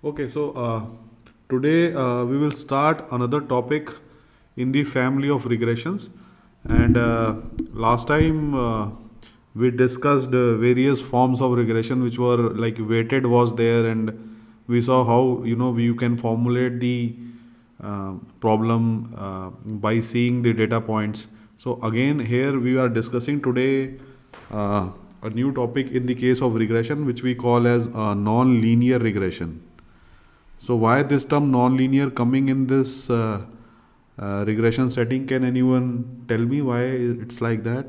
Okay, so today we will start another topic in the family of regressions. And last time we discussed various forms of regression, which were like weighted was there, and we saw how you can formulate the problem by seeing the data points. So again, here we are discussing today a new topic in the case of regression, which we call as non-linear regression. So why this term non-linear coming in this regression setting? Can anyone tell me why it's like that?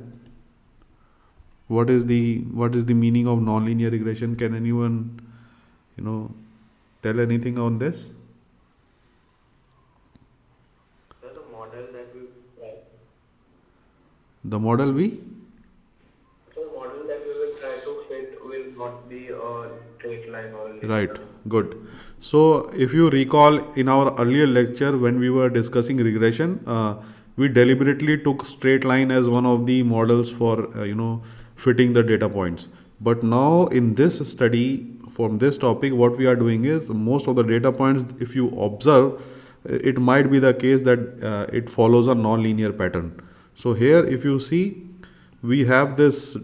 What is the meaning of non-linear regression? Can anyone you know tell anything on this? So the model that we try, The model we so the model that we will try to fit will not be a straight line or a Right, linear. good. So, if you recall in our earlier lecture when we were discussing regression, we deliberately took straight line as one of the models for fitting the data points. But now in this study from this topic, what we are doing is most of the data points, if you observe, it might be the case that it follows a non-linear pattern. So here, if you see, we have this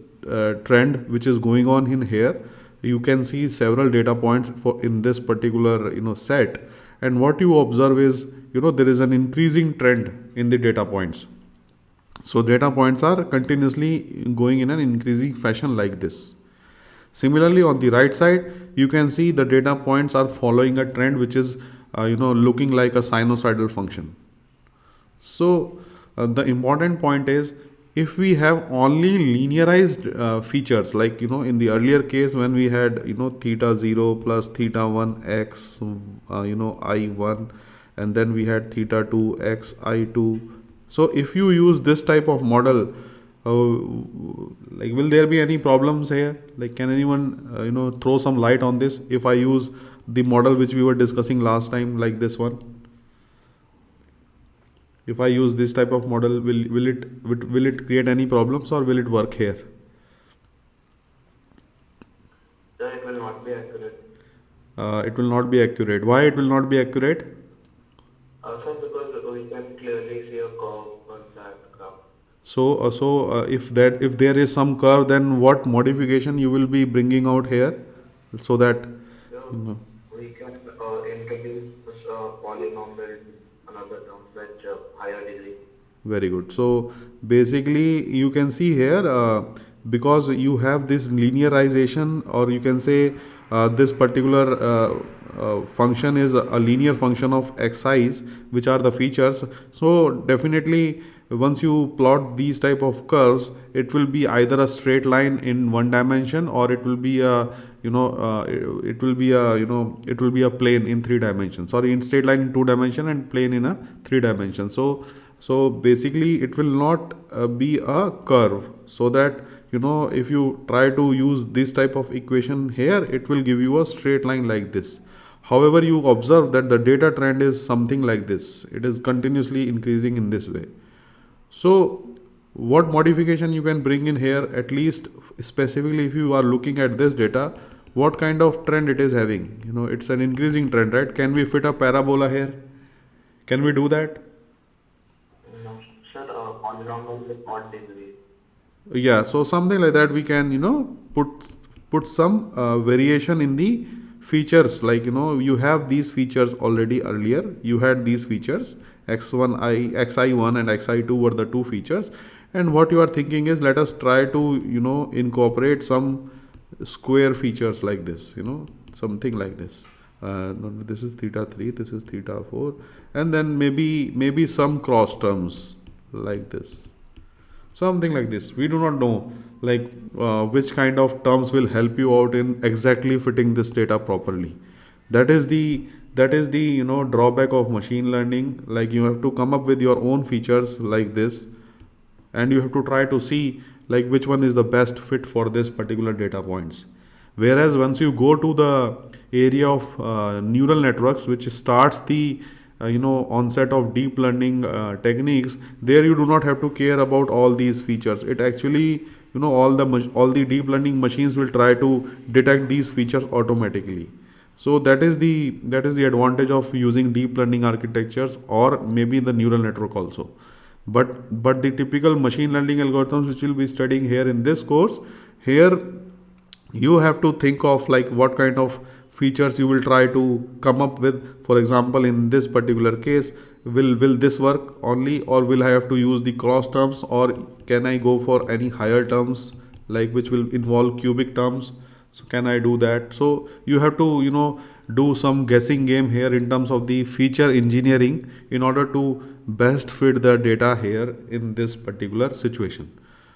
trend which is going on in here. You can see several data points for in this particular set, and what you observe is there is an increasing trend in the data points. So data points are continuously going in an increasing fashion like this. Similarly, on the right side, you can see the data points are following a trend which is looking like a sinusoidal function. So the important point is, if we have only linearized features, like in the earlier case when we had theta 0 plus theta 1 x I1, and then we had theta 2 x I2. So if you use this type of model, like will there be any problems here? Like, can anyone throw some light on this if I use the model which we were discussing last time, like this one? If I use this type of model, will it create any problems, or will it work here? So it will not be accurate. It will not be accurate. Why it will not be accurate? Also because we can clearly see a curve on that graph. If there is some curve, then what modification you will be bringing out here, so that you So know. we can introduce this polynomial in another term, which higher degree. Very good. So basically, you can see here, because you have this linearization, or you can say this particular function is a linear function of xi's, which are the features. So definitely, once you plot these type of curves, it will be either a straight line in one dimension, or it will be a it will be a it will be a plane in three dimensions. Sorry, in straight line in two dimension and plane in a three dimension. So basically it will not be a curve, so that if you try to use this type of equation here, it will give you a straight line like this. However, you observe that the data trend is something like this. It is continuously increasing in this way. So what modification you can bring in here, at least specifically if you are looking at this data, what kind of trend it is having? It's an increasing trend, right? Can we fit a parabola here? Can we do that? No, sir, polynomial with odd degree. Yeah, so something like that, we can put some variation in the features. Like you have these features already. Earlier you had these features, xi1 and xi2 were the two features, and what you are thinking is, let us try to incorporate some square features like this, something like this. No, this is theta 3, this is theta 4, and then maybe some cross terms like this, something like this. We do not know, like which kind of terms will help you out in exactly fitting this data properly. That is the drawback of machine learning. Like, you have to come up with your own features like this, and you have to try to see like which one is the best fit for this particular data points. Whereas once you go to the area of neural networks, which starts the onset of deep learning techniques, there you do not have to care about all these features. It actually, all the deep learning machines will try to detect these features automatically. So that is the advantage of using deep learning architectures, or maybe the neural network also. But the typical machine learning algorithms which we'll be studying here in this course, here you have to think of like what kind of features you will try to come up with. For example, in this particular case, will this work only, or will I have to use the cross terms, or can I go for any higher terms, like which will involve cubic terms? So can I do that? So you have to do some guessing game here in terms of the feature engineering in order to best fit the data here in this particular situation.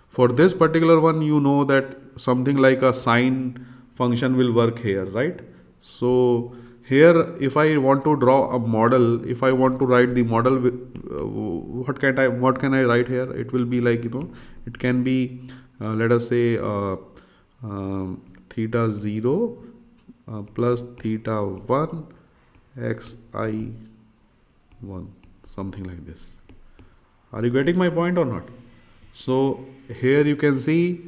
For this particular one, you know that something like a sine function will work here, right? So here, if I want to draw a model, if I want to write the model, what can I write here? It will be like, it can be, let us say, theta 0 plus theta 1 xi 1, something like this. Are you getting my point or not? So here you can see,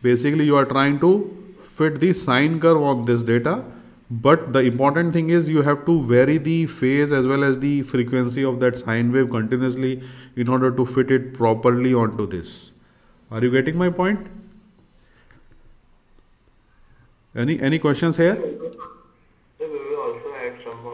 basically you are trying to fit the sine curve on this data, but the important thing is you have to vary the phase as well as the frequency of that sine wave continuously in order to fit it properly onto this. Are you getting my point? Any questions here? So we will also add some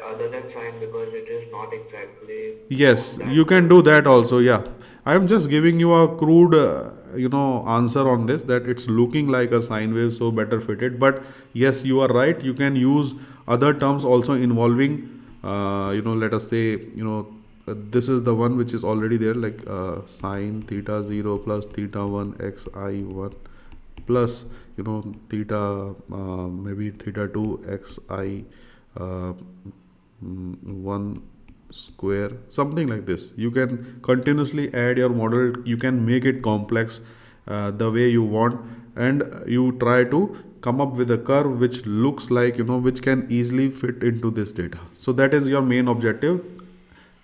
other than sine, because it is not exactly Yes, that. you can do that also. Yeah, I am just giving you a crude, answer on this, that it's looking like a sine wave, so better fitted. But yes, you are right. You can use other terms also involving, let us say, this is the one which is already there, like sine theta 0 plus theta 1 xi 1 plus, theta, maybe theta 2 xi 1 square, something like this. You can continuously add your model, you can make it complex the way you want, and you try to come up with a curve which looks like, which can easily fit into this data. So that is your main objective,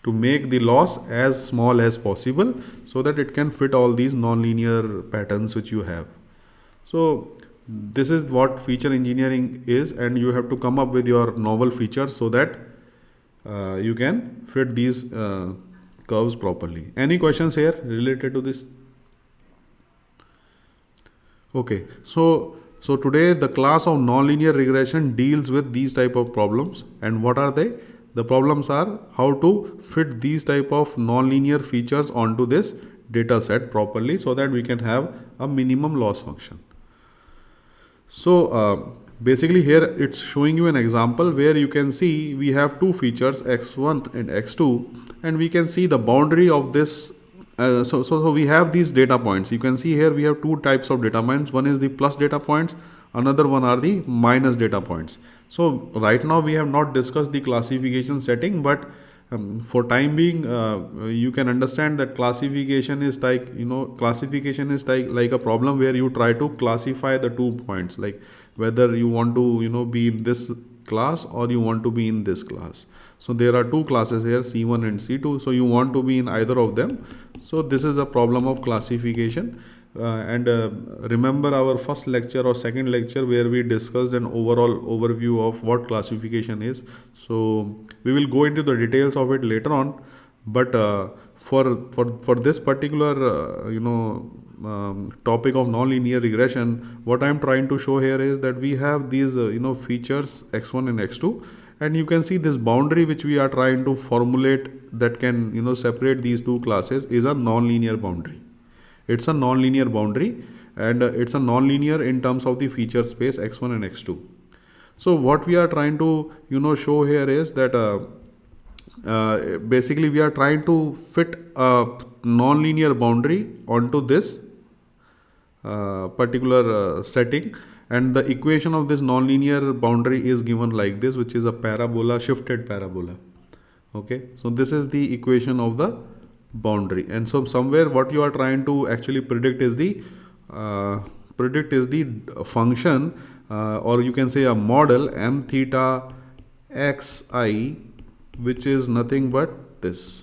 to make the loss as small as possible so that it can fit all these nonlinear patterns which you have. So this is what feature engineering is, and you have to come up with your novel features so that you can fit these curves properly. Any questions here related to this? Okay, so today the class of nonlinear regression deals with these type of problems. And what are they? The problems are how to fit these type of nonlinear features onto this data set properly so that we can have a minimum loss function. So basically here it's showing you an example where you can see we have two features, x1 and x2, and we can see the boundary of this. So we have these data points. You can see here we have two types of data points. One is the plus data points, another one are the minus data points. So right now we have not discussed the classification setting, but for time being, you can understand that classification is like like a problem where you try to classify the 2 points, like whether you want to be in this class or you want to be in this class. So there are two classes here, C1 and C2. So you want to be in either of them. So this is a problem of classification. And remember our first lecture or second lecture where we discussed an overall overview of what classification is. So we will go into the details of it later on. But for this particular topic of nonlinear regression, what I am trying to show here is that we have these features x1 and x2, and you can see this boundary which we are trying to formulate that can separate these two classes is a nonlinear boundary. It's a nonlinear boundary, and it's a nonlinear in terms of the feature space x1 and x2. So what we are trying to show here is that basically we are trying to fit a nonlinear boundary onto this particular setting, and the equation of this nonlinear boundary is given like this, which is a parabola, shifted parabola. Okay, so this is the equation of the boundary, and so somewhere what you are trying to actually predict is the function, or you can say a model m theta xi, which is nothing but this.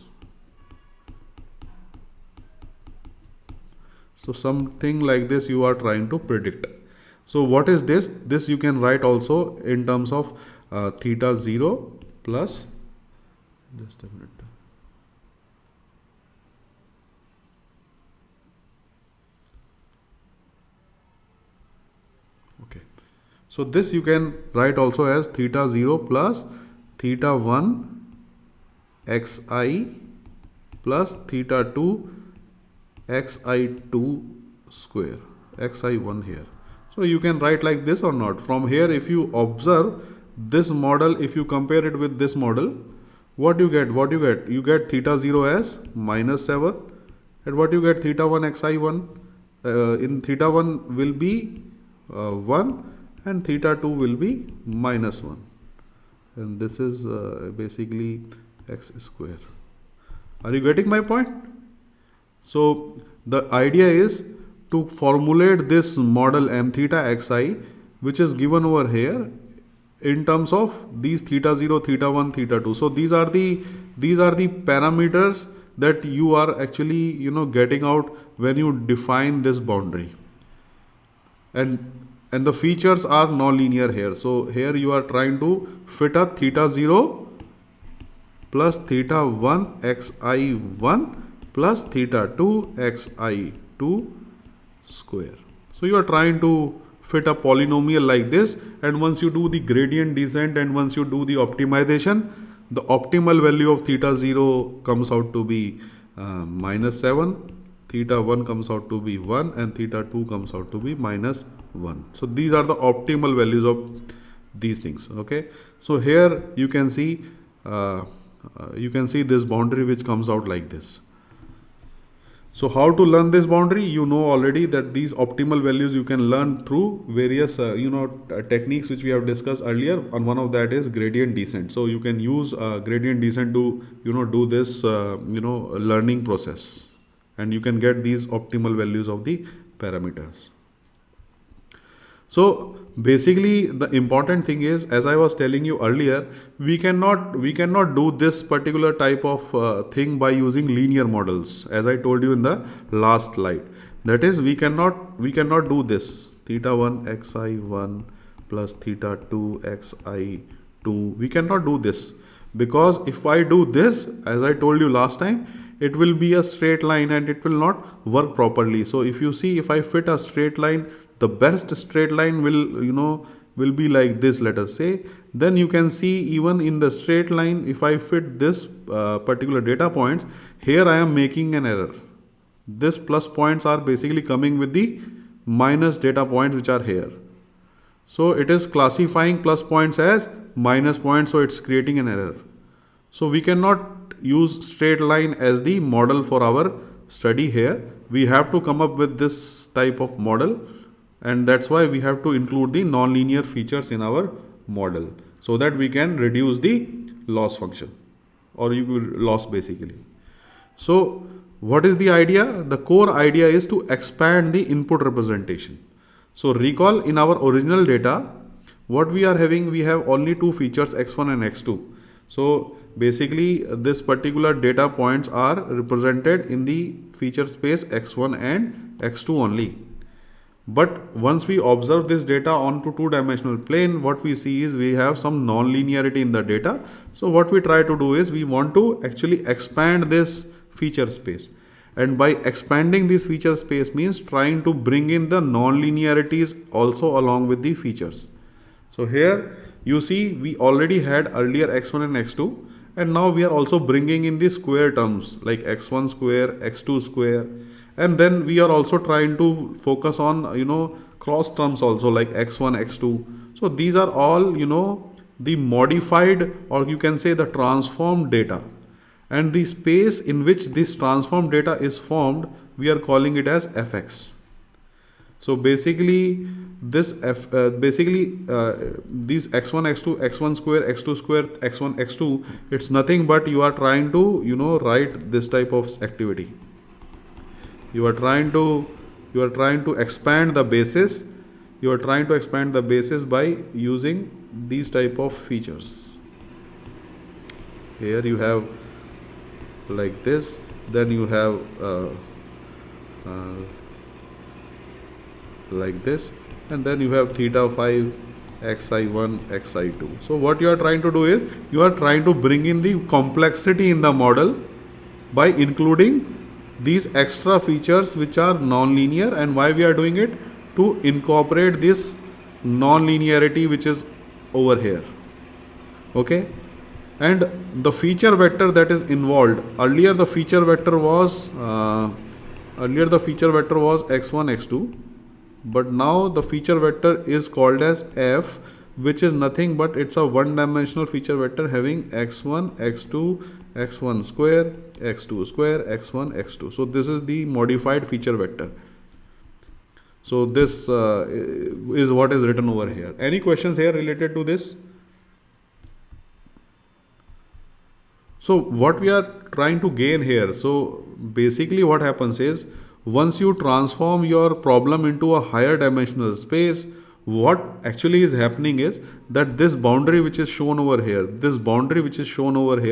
So something like this you are trying to predict. So what is this? This you can write also in terms of theta 0 plus, just a minute. Okay. So this you can write also as theta 0 plus theta 1 xi plus theta 2 xi2 square, xi1 here. So you can write like this or not. From here, if you observe this model, if you compare it with this model, what you get? What you get? You get theta 0 as -7, and what you get? Theta 1 xi1. In theta 1 will be 1, and theta 2 will be -1, and this is basically x square. Are you getting my point? So the idea is to formulate this model m theta xi, which is given over here in terms of these theta 0, theta 1, theta 2. So these are the parameters that you are actually getting out when you define this boundary. And the features are non-linear here. So here you are trying to fit a theta 0 plus theta 1 xi1 plus theta 2 xi2 square. So you are trying to fit a polynomial like this, and once you do the gradient descent and once you do the optimization, the optimal value of theta 0 comes out to be -7, theta 1 comes out to be 1, and theta 2 comes out to be -1. So these are the optimal values of these things. Okay, so here you can see this boundary which comes out like this. So how to learn this boundary? You know already that these optimal values you can learn through various techniques which we have discussed earlier, and one of that is gradient descent. So you can use gradient descent to do this learning process, and you can get these optimal values of the parameters. So basically the important thing is, as I was telling you earlier, we cannot do this particular type of thing by using linear models, as I told you in the last slide. That is, we cannot do this theta 1 xi1 plus theta 2 xi2. We cannot do this, because if I do this, as I told you last time, it will be a straight line and it will not work properly. So if you see, if I fit a straight line, the best straight line will be like this, let us say. Then you can see, even in the straight line, if I fit this particular data points, here I am making an error. This plus points are basically coming with the minus data points which are here. So it is classifying plus points as minus points, so it's creating an error. So we cannot use straight line as the model for our study here. We have to come up with this type of model, and that's why we have to include the nonlinear features in our model, so that we can reduce the loss function, or loss basically. So what is the idea? The core idea is to expand the input representation. So recall, in our original data, what we are having, we have only two features, x1 and x2. So basically this particular data points are represented in the feature space x1 and x2 only. But once we observe this data onto two-dimensional plane, what we see is we have some non-linearity in the data. So what we try to do is, we want to actually expand this feature space. And by expanding this feature space means trying to bring in the non-linearities also along with the features. So here you see we already had earlier x1 and x2, and now we are also bringing in the square terms like x1 square, x2 square, and then we are also trying to focus on cross terms also like x1, x2. So these are all the modified, or you can say the transformed data, and the space in which this transformed data is formed, we are calling it as fx. So basically this these x1, x2, x1 square, x2 square, x1, x2, it's nothing but you are trying to write this type of activity. You are trying to expand the basis. You are trying to expand the basis by using these type of features. Here you have like this, then you have like this, and then you have theta 5, xi1, xi2. So what you are trying to do is you are trying to bring in the complexity in the model by including these extra features which are non-linear. And why we are doing it? To incorporate this non-linearity which is over here. Okay, and the feature vector that is involved, earlier the feature vector was x1 x2, but now the feature vector is called as f, which is nothing but it's a one dimensional feature vector having x1 x2 x1 square x2 square x1 x2. So this is the modified feature vector. So this is what is written over here. Any questions here related to this? So what we are trying to gain here, so basically what happens is, once you transform your problem into a higher dimensional space, what actually is happening is that this boundary which is shown over here,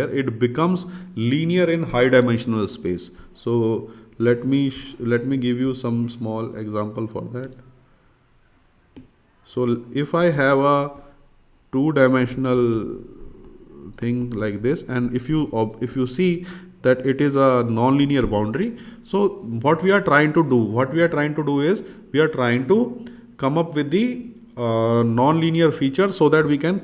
it becomes linear in high dimensional space. So let me give you some small example for that. So if I have a two-dimensional thing like this, and if you see that it is a non-linear boundary, so what we are trying to do is we are trying to come up with the non-linear feature so that we can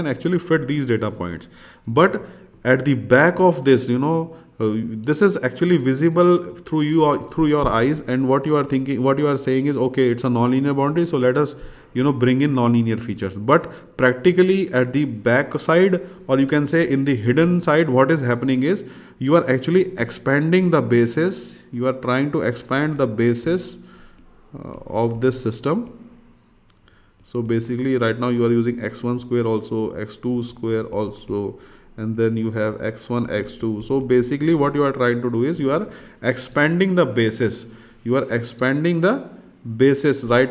actually fit these data points. But at the back of this, this is actually visible through your eyes, and what you are saying is, okay, it's a non-linear boundary, so let us bring in non-linear features. But practically at the back side, or you can say in the hidden side, what is happening is you are actually expanding the basis. You are trying to expand the basis of this system. So basically right now you are using x1 square also, x2 square also, and then you have x1 x2. So basically what you are trying to do is you are expanding the basis. Right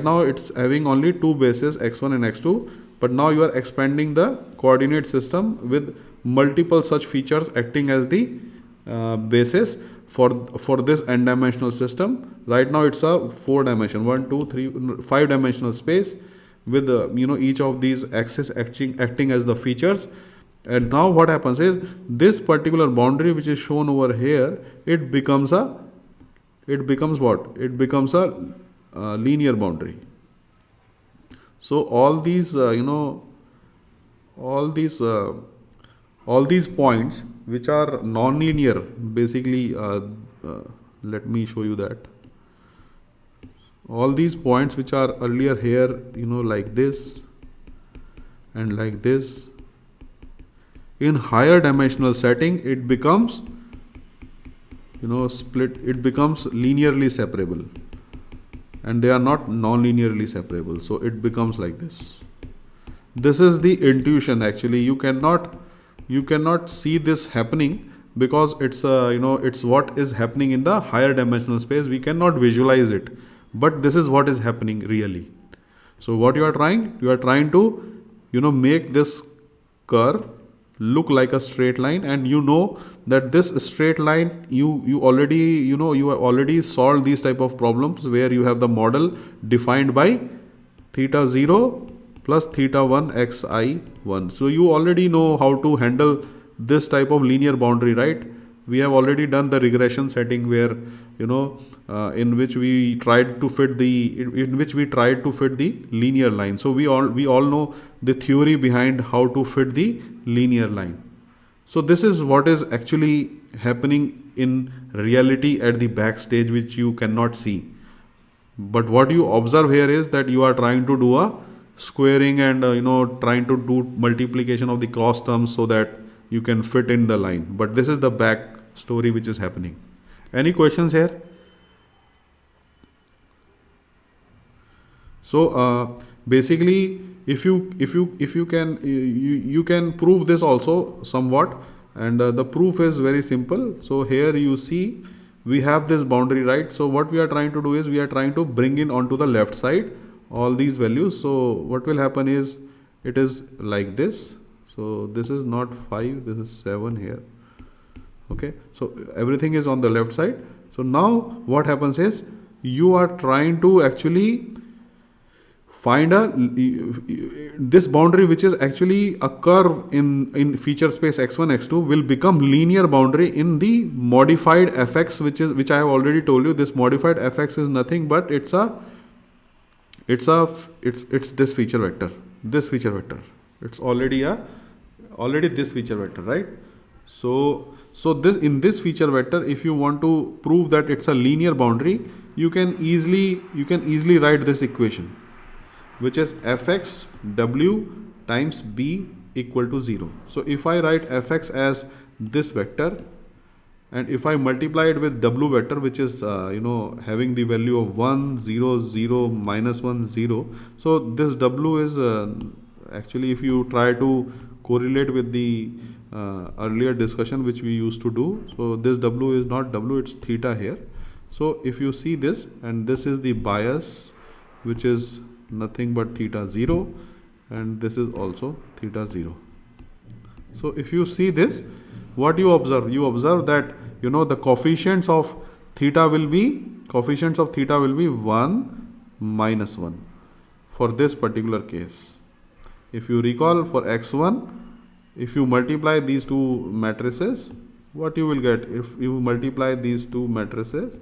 now it's having only two bases, x1 and x2, but now you are expanding the coordinate system with multiple such features acting as the basis for this n-dimensional system. Right now it's a 4-dimension, 1 2 3 5-dimensional space with each of these axes acting as the features. And now what happens is this particular boundary which is shown over here, it becomes a linear boundary. So all these all these points which are non-linear, basically let me show you that. All these points which are earlier here, like this and like this, in higher dimensional setting it becomes it becomes linearly separable, and they are not non-linearly separable. So it becomes like this. This is the intuition. Actually you cannot see this happening because it's it's what is happening in the higher dimensional space. We cannot visualize it, but this is what is happening really. So what you are trying to make this curve look like a straight line, and that this straight line, you have already solved these type of problems where you have the model defined by theta 0 plus theta 1 xi1. So you already know how to handle this type of linear boundary, right? We have already done the regression setting where in which we tried to fit the linear line. So we all know the theory behind how to fit the linear line. So this is what is actually happening in reality at the backstage, which you cannot see. But what you observe here is that you are trying to do a squaring and trying to do multiplication of the cross terms so that you can fit in the line. But this is the back story which is happening. Any questions here? So basically, if you can prove this also somewhat, and the proof is very simple. So here you see we have this boundary, right? So what we are trying to do is we are trying to bring in onto the left side all these values. So what will happen is it is like this. So this is not 5, this is 7 here. Okay, so everything is on the left side. So now what happens is you are trying to actually find this boundary, which is actually a curve in feature space x1 x2, will become linear boundary in the modified fx, which I have already told you. This modified fx is nothing but it's this feature vector, it's already this feature vector, right? So this, in this feature vector, if you want to prove that it's a linear boundary, you can easily write this equation, which is fx w times b equal to 0. So if I write fx as this vector, and if I multiply it with w vector, which is having the value of 1 0 0 minus 1 0, so this w is actually, if you try to correlate with the earlier discussion which we used to do, so this w is not w, it's theta here. So if you see this, and this is the bias, which is nothing but theta 0, and this is also theta 0. So if you see this, what you observe? You observe that the coefficients of theta will be 1 minus 1 for this particular case. If you recall, for x1, if you multiply these two matrices, what you will get? If you multiply these two matrices,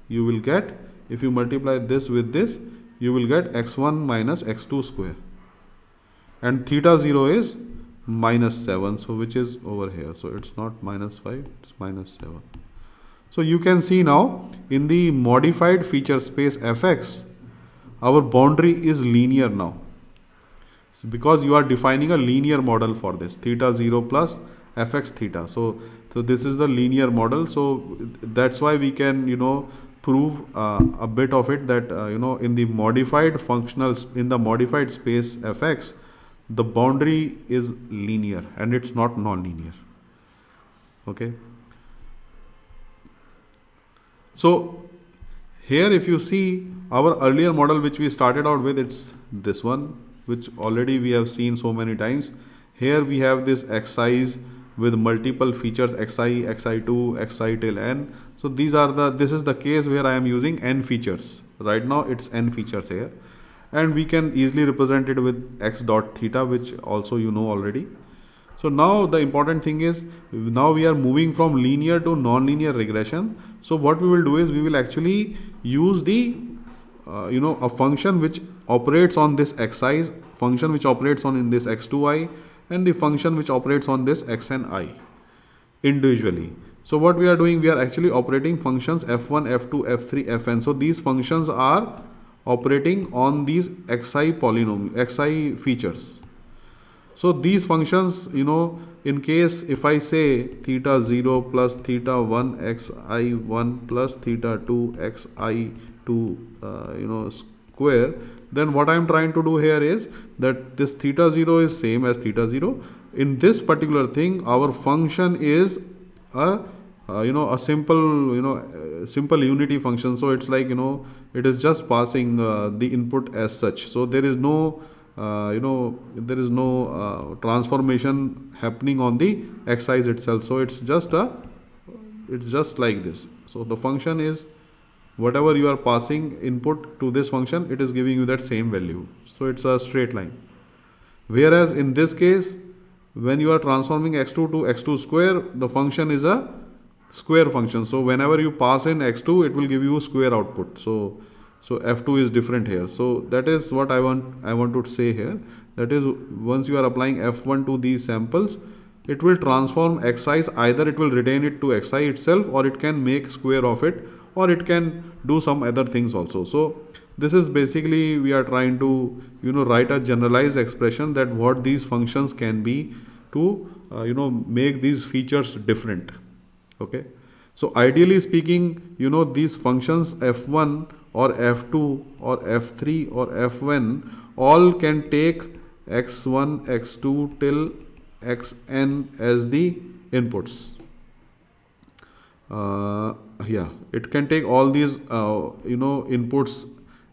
you will get, if you multiply this with this, you will get x1 minus x2 square, and theta 0 is minus 7, so which is over here, so it's not minus 5, it's minus 7. So you can see now, in the modified feature space fx, our boundary is linear now, because you are defining a linear model for this theta 0 plus fx theta. So this is the linear model. So that's why we can prove a bit of it, that in the modified in the modified space fx, the boundary is linear and it's not non-linear. Okay. So here, if you see our earlier model which we started out with, it's this one, which already we have seen so many times. Here we have this xi's with multiple features, xi, xi2, xi till n. So this is the case where I am using n features. Right now it's n features here, and we can easily represent it with x dot theta, which also already. So now the important thing is, now we are moving from linear to non-linear regression. So what we will do is, we will actually use the a function which operates on this xi's, function which operates on in this x2i, and the function which operates on this xni individually. So what we are doing, we are actually operating functions f1, f2, f3, fn. So these functions are operating on these xi features. So these functions, in case if I say theta 0 plus theta 1 xi1 plus theta 2 xi2 square, then what I am trying to do here is that this theta 0 is same as theta 0. In this particular thing, our function is a simple unity function. So it's like it is just passing the input as such. So there is no transformation happening on the xi's itself. So it's just like this. So the function is, whatever you are passing input to this function, it is giving you that same value. So it's a straight line. Whereas in this case, when you are transforming x2 to x2 square, the function is a square function. So whenever you pass in x2, it will give you square output. So f2 is different here. So that is what I want to say here. That is, once you are applying f1 to these samples, it will transform xi's. Either it will retain it to xi itself, or it can make square of it, or it can do some other things also. So this is basically, we are trying to write a generalized expression that what these functions can be to make these features different. Okay. So ideally speaking, these functions f1 or f2 or f3 or f1 all can take x1, x2 till xn as the inputs. It can take all these inputs,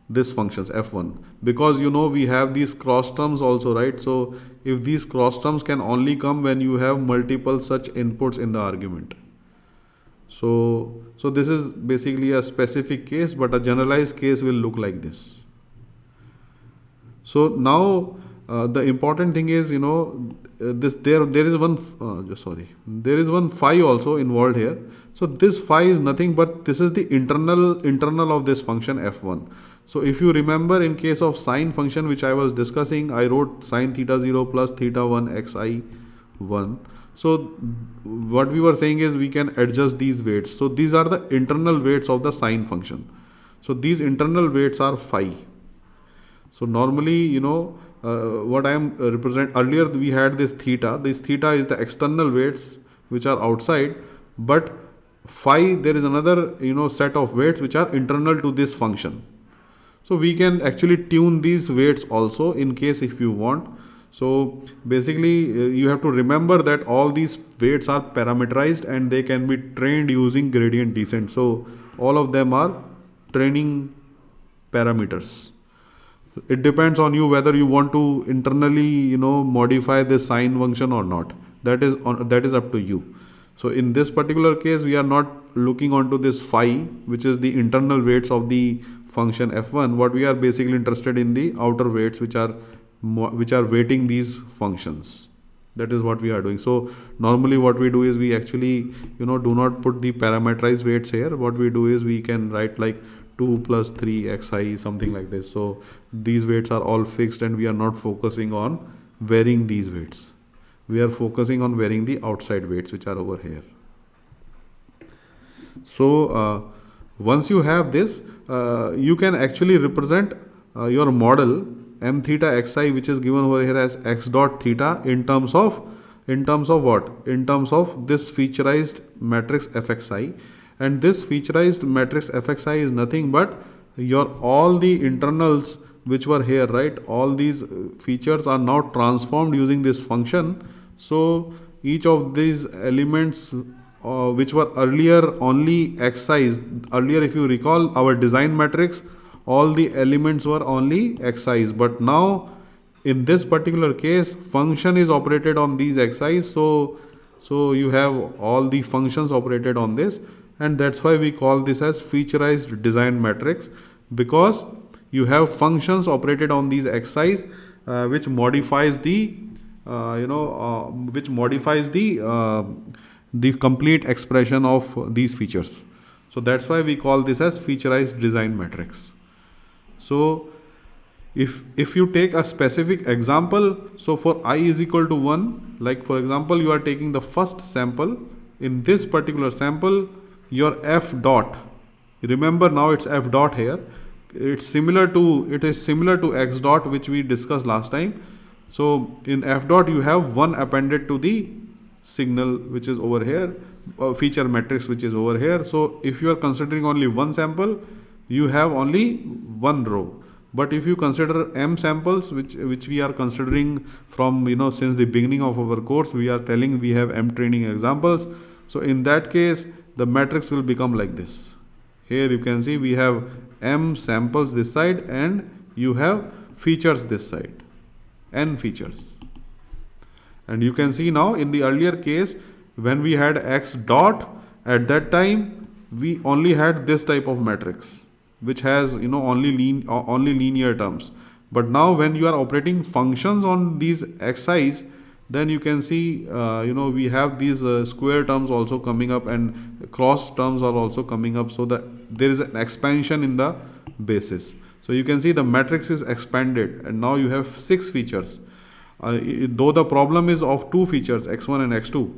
this functions f1, because we have these cross terms also, right? So if these cross terms can only come when you have multiple such inputs in the argument. So this is basically a specific case, but a generalized case will look like this. So now the important thing is, this there is one sorry, there is one phi also involved here. So this phi is nothing but this is the internal of this function f1. So if you remember, in case of sine function which I was discussing, I wrote sine theta 0 plus theta 1 xi 1. So what we were saying is we can adjust these weights. So these are the internal weights of the sine function. So these internal weights are phi. So normally, what I am represent earlier, we had this theta. This theta is the external weights which are outside, but phi, there is another set of weights which are internal to this function. So we can actually tune these weights also in case if you want. So basically, you have to remember that all these weights are parameterized and they can be trained using gradient descent. So all of them are training parameters. It depends on you whether you want to internally modify this sine function or not. That is up to you. So in this particular case, we are not looking onto this phi, which is the internal weights of the function f1. What we are basically interested in the outer weights which are weighting these functions. That is what we are doing. So normally what we do is we actually do not put the parameterized weights here. What we do is we can write like 2 plus 3 xi, something like this. So these weights are all fixed and we are not focusing on varying these weights. We are focusing on varying the outside weights which are over here. So once you have this, you can actually represent your model m theta xi, which is given over here as x dot theta, in terms of what? In terms of this featurized matrix fxi. And this featurized matrix fxi is nothing but your all the internals which were here, right? All these features are now transformed using this function. So each of these elements which were earlier only xi's, earlier if you recall our design matrix, all the elements were only xi's, but now in this particular case function is operated on these xi's. So you have all the functions operated on this, and that's why we call this as featurized design matrix, because you have functions operated on these xi's which modifies the the complete expression of these features. So that's why we call this as featurized design matrix. So if you take a specific example, so for I is equal to 1, like for example you are taking the first sample. In this particular sample, your f dot, remember now it's f dot here, it is similar to x dot which we discussed last time. So in f dot you have 1 appended to the signal which is over here, feature matrix which is over here. So if you are considering only one sample, you have only one row. But if you consider m samples, which we are considering from since the beginning of our course, we are telling we have m training examples. So in that case, the matrix will become like this. Here you can see we have m samples this side and you have features this side, n features. And you can see now in the earlier case, when we had x dot, at that time we only had this type of matrix which has only linear terms. But now when you are operating functions on these xi's, then you can see we have these square terms also coming up and cross terms are also coming up, so that there is an expansion in the basis. So you can see the matrix is expanded and now you have 6 features. Though the problem is of 2 features, x1 and x2,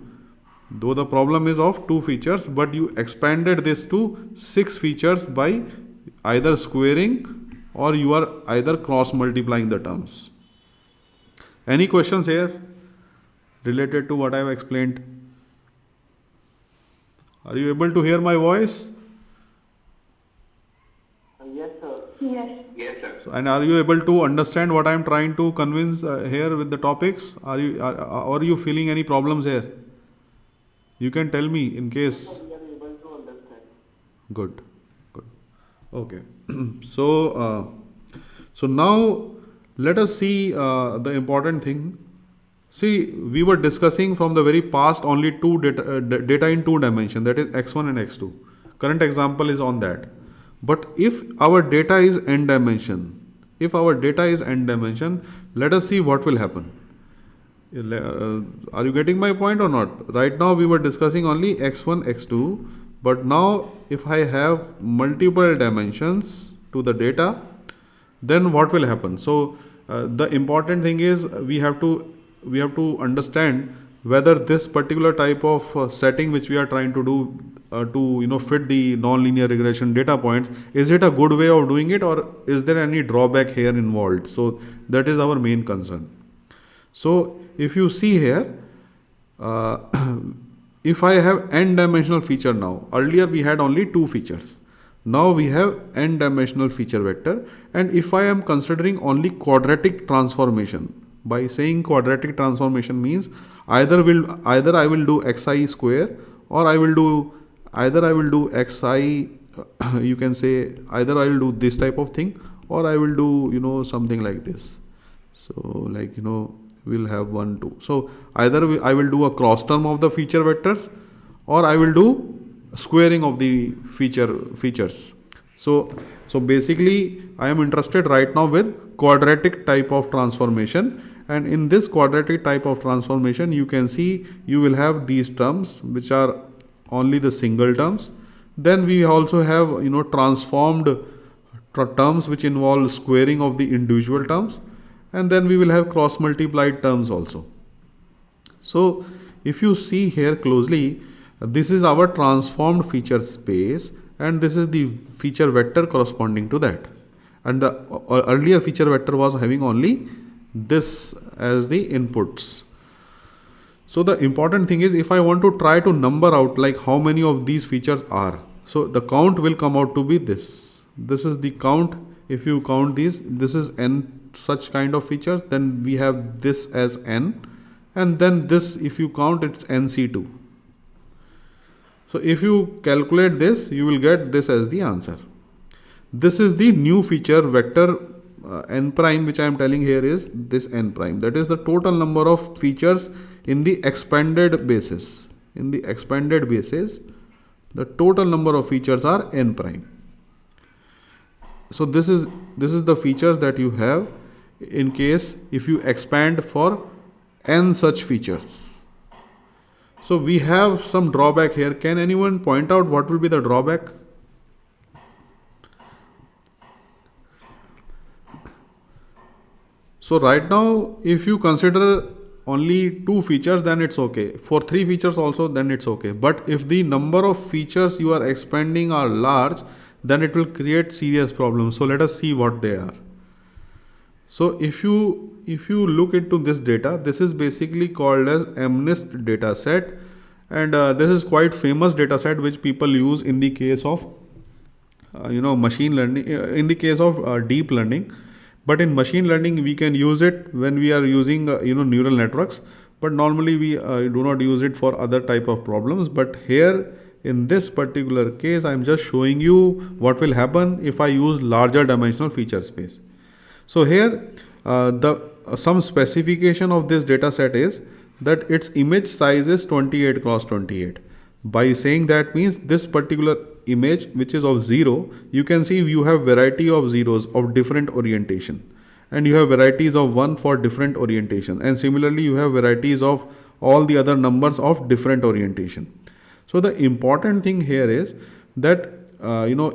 though the problem is of 2 features, but you expanded this to 6 features by either squaring or you are either cross multiplying the terms. Any questions here related to what I have explained? Are you able to hear my voice? Yes, sir. Yes, sir. So, and are you able to understand what I am trying to convince here with the topics? Are you feeling any problems here? You can tell me in case. We are able to understand. Good. Okay. So now let us see the important thing. See, we were discussing from the very past only two data in two dimension, that is x1 and x2. Current example is on that. But if our data is n dimension, let us see what will happen. Are you getting my point or not? Right now we were discussing only x1, x2, but now if I have multiple dimensions to the data, then what will happen? So the important thing is we have to understand whether this particular type of setting which we are trying to do to fit the nonlinear regression data points, is it a good way of doing it, or is there any drawback here involved? So that is our main concern. So if you see here, if I have n dimensional feature now, earlier we had only two features. Now we have n dimensional feature vector, and if I am considering only quadratic transformation, by saying quadratic transformation means either I will do xi square, or I will do xi, you can say either I will do this type of thing, or I will do something like this. So like we'll have 1 2. So either I will do a cross term of the feature vectors, or I will do squaring of the features. So basically I am interested right now with quadratic type of transformation, and in this quadratic type of transformation you can see you will have these terms which are only the single terms. Then we also have transformed terms which involve squaring of the individual terms, and then we will have cross multiplied terms also. So if you see here closely, this is our transformed feature space, and this is the feature vector corresponding to that, and the earlier feature vector was having only this as the inputs. So the important thing is, if I want to try to number out like how many of these features are, so the count will come out to be this is the count. If you count these, this is n such kind of features, then we have this as n, and then this, if you count, it's nc2. So if you calculate this, you will get this as the answer. This is the new feature vector n prime, which I am telling here is this n prime. That is the total number of features in the expanded basis. In the expanded basis, the total number of features are n prime. So this is the features that you have in case if you expand for n such features. So we have some drawback here. Can anyone point out what will be the drawback? So right now, if you consider only two features, then it's okay. For three features also, then it's okay. But if the number of features you are expanding are large, then it will create serious problems. So let us see what they are. So if you look into this data, this is basically called as MNIST dataset, and this is quite famous dataset which people use in the case of machine learning, in the case of deep learning. But in machine learning we can use it when we are using neural networks, but normally we do not use it for other type of problems. But here in this particular case, I am just showing you what will happen if I use larger dimensional feature space. So here some specification of this data set is that its image size is 28 cross 28. By saying that means this particular image which is of 0, you can see you have variety of zeros of different orientation, and you have varieties of 1 for different orientation, and similarly you have varieties of all the other numbers of different orientation. So the important thing here is that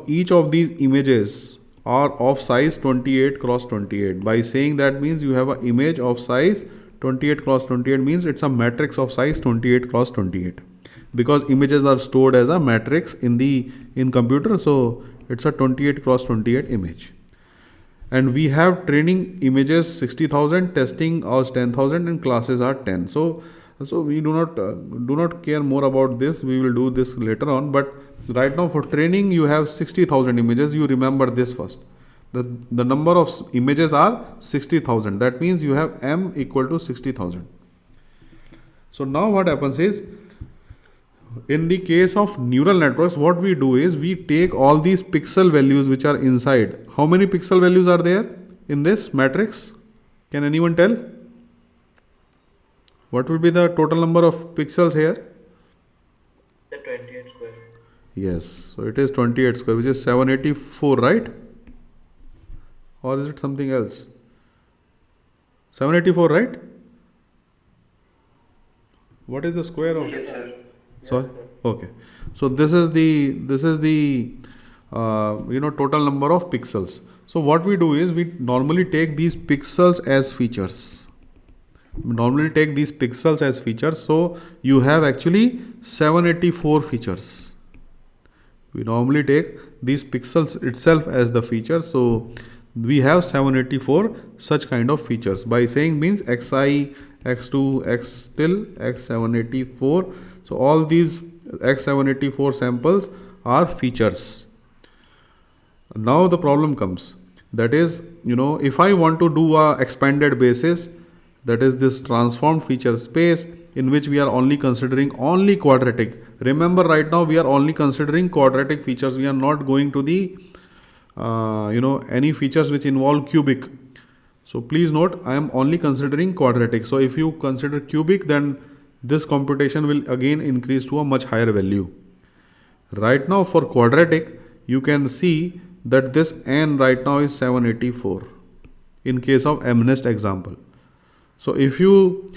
each of these images are of size 28 cross 28. By saying that means you have an image of size 28 cross 28 means it's a matrix of size 28 cross 28, because images are stored as a matrix in computer. So it's a 28 cross 28 image, and we have training images 60,000, testing as 10,000, and classes are 10. So we do not care more about this. We will do this later on, but right now for training you have 60,000 images. You remember this first. The number of images are 60,000. That means you have m equal to 60,000. So now what happens is, in the case of neural networks, what we do is we take all these pixel values which are inside. How many pixel values are there in this matrix? Can anyone tell? What will be the total number of pixels here? The 28 square. Yes, so it is 28 square, which is 784, right? Or is it something else? 784, right? What is the square of? Yes, sir. Sorry. Okay. So this is the total number of pixels. So what we do is we normally take these pixels as features. So you have actually 784 features. We normally take these pixels itself as the feature. So we have 784 such kind of features. By saying means xi, x2, x till x784. So all these x784 samples are features. Now the problem comes, that is, if I want to do a expanded basis, that is this transformed feature space in which we are only considering only quadratic. Remember, right now we are only considering quadratic features. We are not going to the any features which involve cubic. So please note, I am only considering quadratic. So if you consider cubic, then this computation will again increase to a much higher value. Right now for quadratic, you can see that this n right now is 784 in case of MNIST example. So if you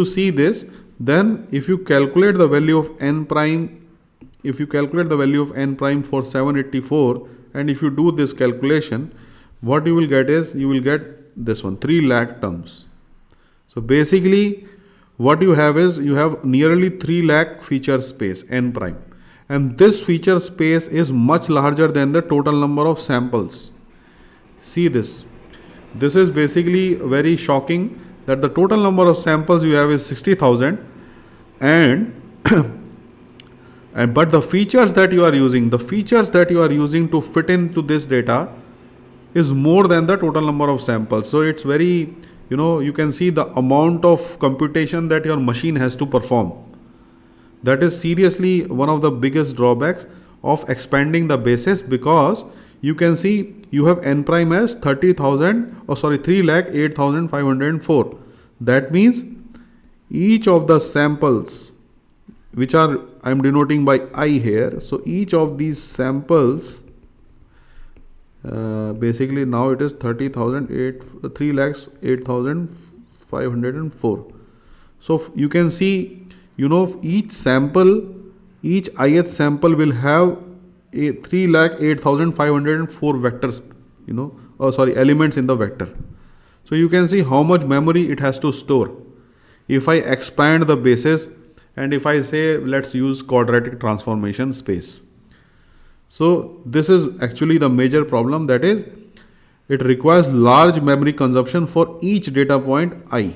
see this, then if you calculate the value of n prime, for 784, and if you do this calculation, what you will get is, you will get this one, 3 lakh terms. So basically what you have is, you have nearly 3 lakh feature space n prime, and this feature space is much larger than the total number of samples. See this is basically very shocking, that the total number of samples you have is 60,000, and but the features that you are using to fit into this data is more than the total number of samples. So it's very, you can see the amount of computation that your machine has to perform. That is seriously one of the biggest drawbacks of expanding the basis, because you can see you have n prime as 3,08,504. That means each of the samples, which are I am denoting by I here, so each of these samples, basically now it is 3,08,504. So you can see, each ith sample will have 3,08,504 vectors, elements in the vector. So you can see how much memory it has to store. If I expand the basis, and if I say let's use quadratic transformation space, so this is actually the major problem, that is, it requires large memory consumption for each data point I,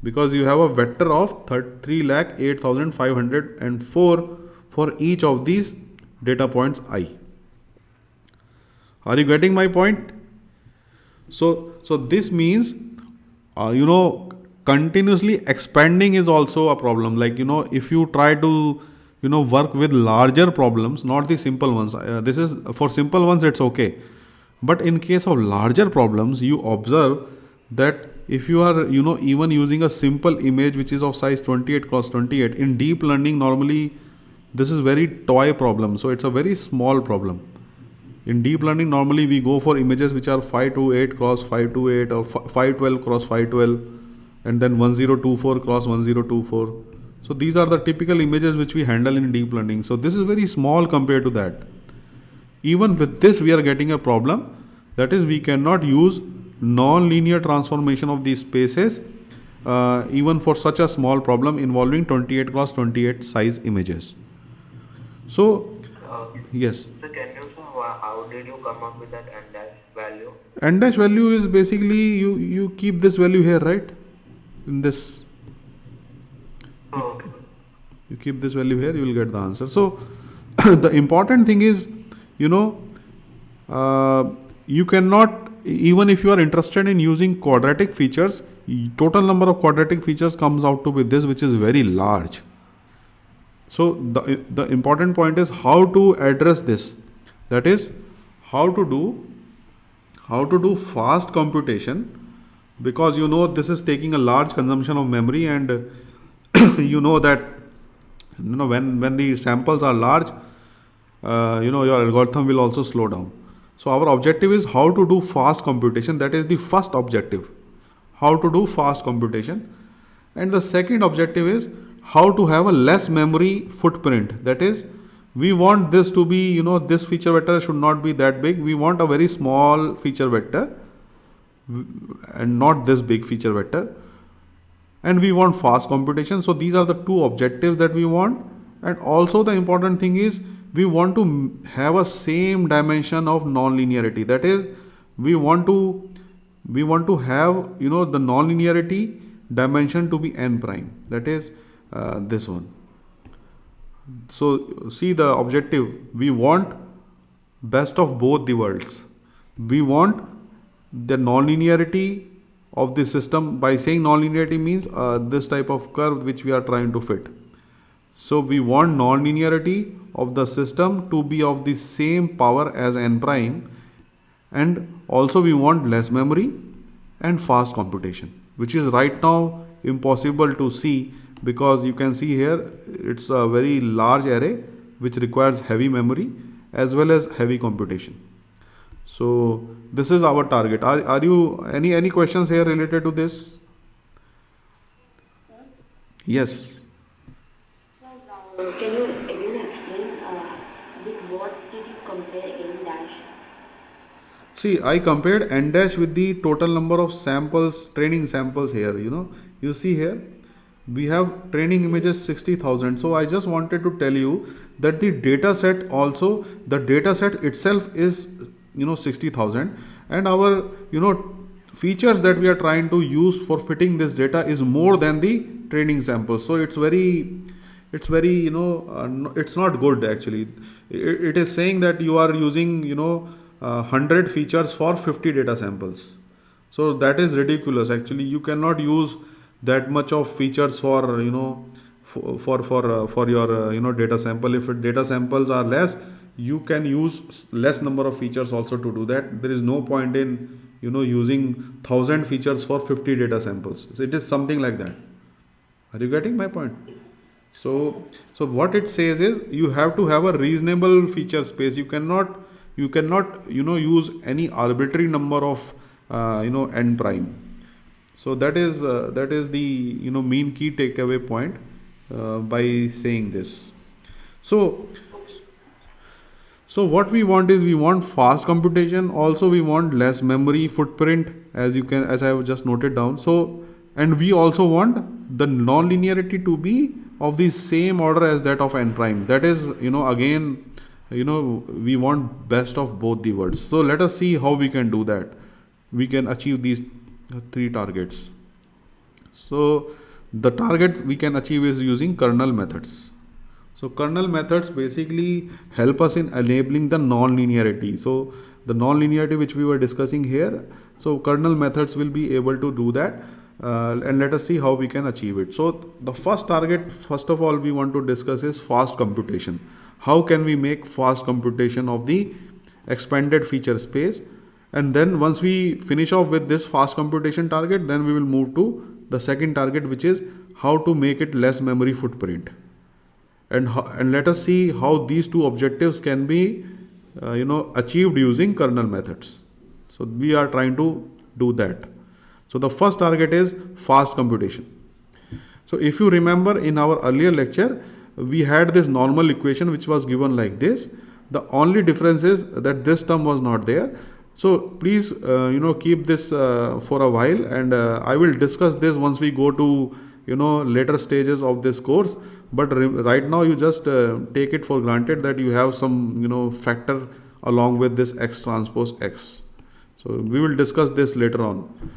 because you have a vector of 3,08,504 for each of these data points I. Are you getting my point? So this means, continuously expanding is also a problem. Like, if you try to, work with larger problems, not the simple ones. This is for simple ones, it's okay. But in case of larger problems, you observe that if you are, even using a simple image which is of size 28 cross 28, in deep learning, normally this is very toy problem. So it's a very small problem. In deep learning, normally we go for images which are 528 cross 528 or 512 cross 512, and then 1024 cross 1024. So these are the typical images which we handle in deep learning. So this is very small compared to that. Even with this, we are getting a problem, that is, we cannot use non-linear transformation of these spaces even for such a small problem involving 28 cross 28 size images. So yes. So can you say how did you come up with that n dash value? N dash value is basically you keep this value here, right? In this, you keep this value here, you will get the answer. So the important thing is, you cannot, even if you are interested in using quadratic features, total number of quadratic features comes out to be this, which is very large. So the important point is how to address this. That is, how to do fast computation because you know this is taking a large consumption of memory, and you know that when the samples are large, your algorithm will also slow down. So our objective is how to do fast computation. That is the first objective, how to do fast computation. And the second objective is how to have a less memory footprint. That is, we want this to be, this feature vector should not be that big. We want a very small feature vector and not this big feature vector. And we want fast computation. So these are the two objectives that we want. And also the important thing is we want to have a same dimension of non-linearity. That is, we want to have the non-linearity dimension to be n prime. That is this one. So see the objective. We want best of both the worlds. We want the non-linearity of the system. By saying non-linearity means this type of curve which we are trying to fit. So we want non-linearity of the system to be of the same power as n prime, and also we want less memory and fast computation, which is right now impossible to see, because you can see here it's a very large array which requires heavy memory as well as heavy computation. So this is our target. Are you any questions here related to this? Yes. Can you again explain with what did you compare n dash? See, I compared n dash with the total number of samples, training samples here. You see here, we have training images 60,000. So I just wanted to tell you that the data set also, the data set itself is 60,000, and our features that we are trying to use for fitting this data is more than the training samples. So it's very it's not good actually. It is saying that you are using 100 features for 50 data samples. So that is ridiculous actually. You cannot use that much of features for for your data sample. If data samples are less, you can use less number of features also to do that. There is no point in using 1000 features for 50 data samples. So it is something like that. Are you getting my point? So what it says is you have to have a reasonable feature space. You cannot use any arbitrary number of n prime. So that is the main key takeaway point by saying this. So what we want is we want fast computation. Also we want less memory footprint, as I have just noted down. So, and we also want the non-linearity to be of the same order as that of n prime. That is, again, we want best of both the worlds. So let us see how we can do that. We can achieve these three targets. So the target we can achieve is using kernel methods. So kernel methods basically help us in enabling the non-linearity. So the non-linearity which we were discussing here, so kernel methods will be able to do that. And let us see how we can achieve it. So the first target, first of all, we want to discuss is fast computation. How can we make fast computation of the expanded feature space? And then once we finish off with this fast computation target, then we will move to the second target, which is how to make it less memory footprint. And let us see how these two objectives can be achieved using kernel methods. So we are trying to do that. So the first target is fast computation. So if you remember in our earlier lecture, we had this normal equation which was given like this. The only difference is that this term was not there. So please keep this for a while, and I will discuss this once we go to later stages of this course. But right now you just take it for granted that you have some factor along with this x transpose x. So we will discuss this later on,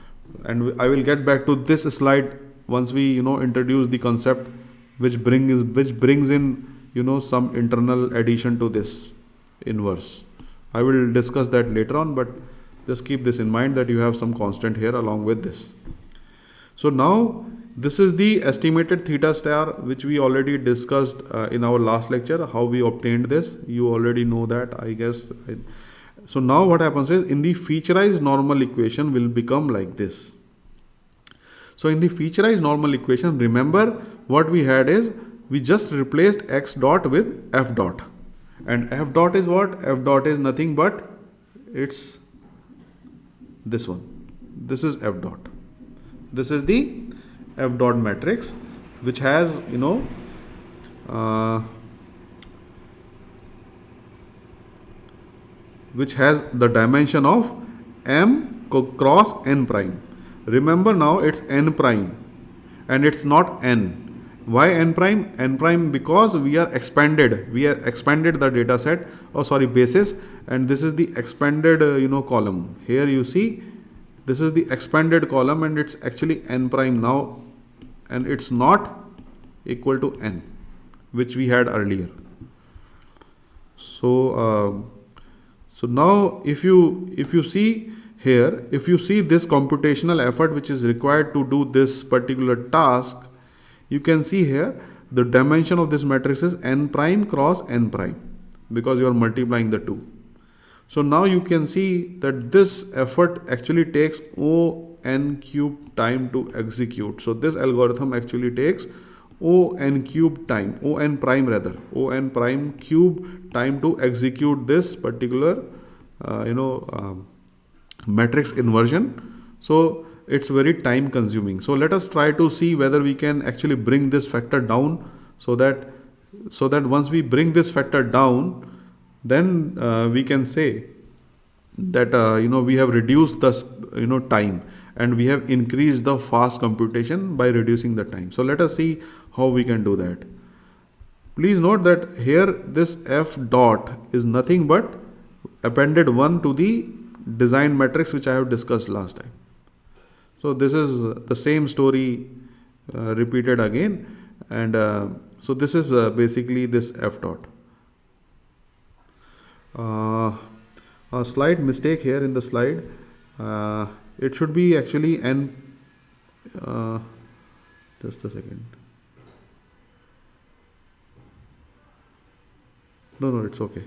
and I will get back to this slide once we introduce the concept which brings in some internal addition to this inverse. I will discuss that later on, but just keep this in mind that you have some constant here along with this. So now this is the estimated theta star which we already discussed in our last lecture. How we obtained this, you already know that, I guess. So now what happens is in the featureized normal equation will become like this. So in the featureized normal equation, remember what we had is we just replaced x dot with f dot, and f dot is what? F dot is nothing but it's this one. This is f dot. This is the f dot matrix, which has which has the dimension of m cross n prime. Remember now it's n prime and it's not n. Why n prime? N prime because we are expanded the data set, basis, and this is the expanded column. Here you see this is the expanded column and it's actually n prime now, and it's not equal to n, which we had earlier. So now if you see here, if you see this computational effort which is required to do this particular task, you can see here the dimension of this matrix is n prime cross n prime, because you are multiplying the two. So now you can see that this effort actually takes O n cube time to execute. So this algorithm actually takes O n cube time, O n prime cube time to execute this particular matrix inversion. So it's very time consuming. So let us try to see whether we can actually bring this factor down, so that once we bring this factor down, then we can say that we have reduced the time, and we have increased the fast computation by reducing the time. So let us see how we can do that. Please note that here this f dot is nothing but appended 1 to the design matrix which I have discussed last time. So this is the same story repeated again, and so this is basically this f dot. A slight mistake here in the slide. It should be actually n. Just a second. No, it's okay.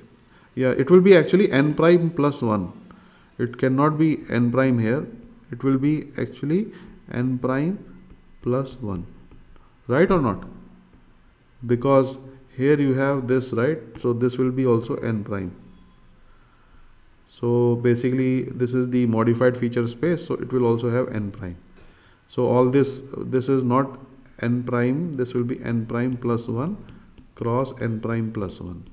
Yeah, it will be actually n prime plus 1. It cannot be n prime here. It will be actually n prime plus 1. Right or not? Because here you have this, right? So this will be also n prime. So basically this is the modified feature space, so it will also have n prime. So all this is not n prime, this will be n prime plus 1 cross n prime plus 1.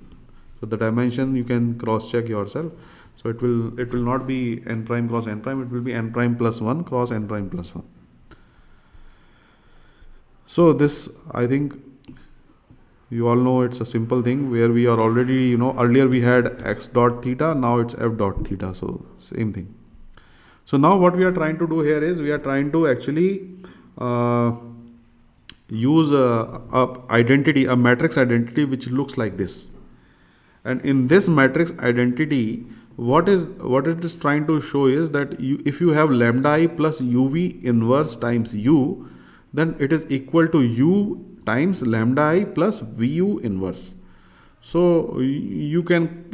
So the dimension you can cross check yourself. So it will not be n prime cross n prime, it will be n prime plus 1 cross n prime plus 1. So this, I think you all know, it's a simple thing where we are already, earlier we had x dot theta, now it's f dot theta, so same thing. So now what we are trying to do here is we are trying to actually use a matrix identity which looks like this. And in this matrix identity, what it is trying to show is that if you have lambda I plus uv inverse times u, then it is equal to u times lambda I plus vu inverse. So you can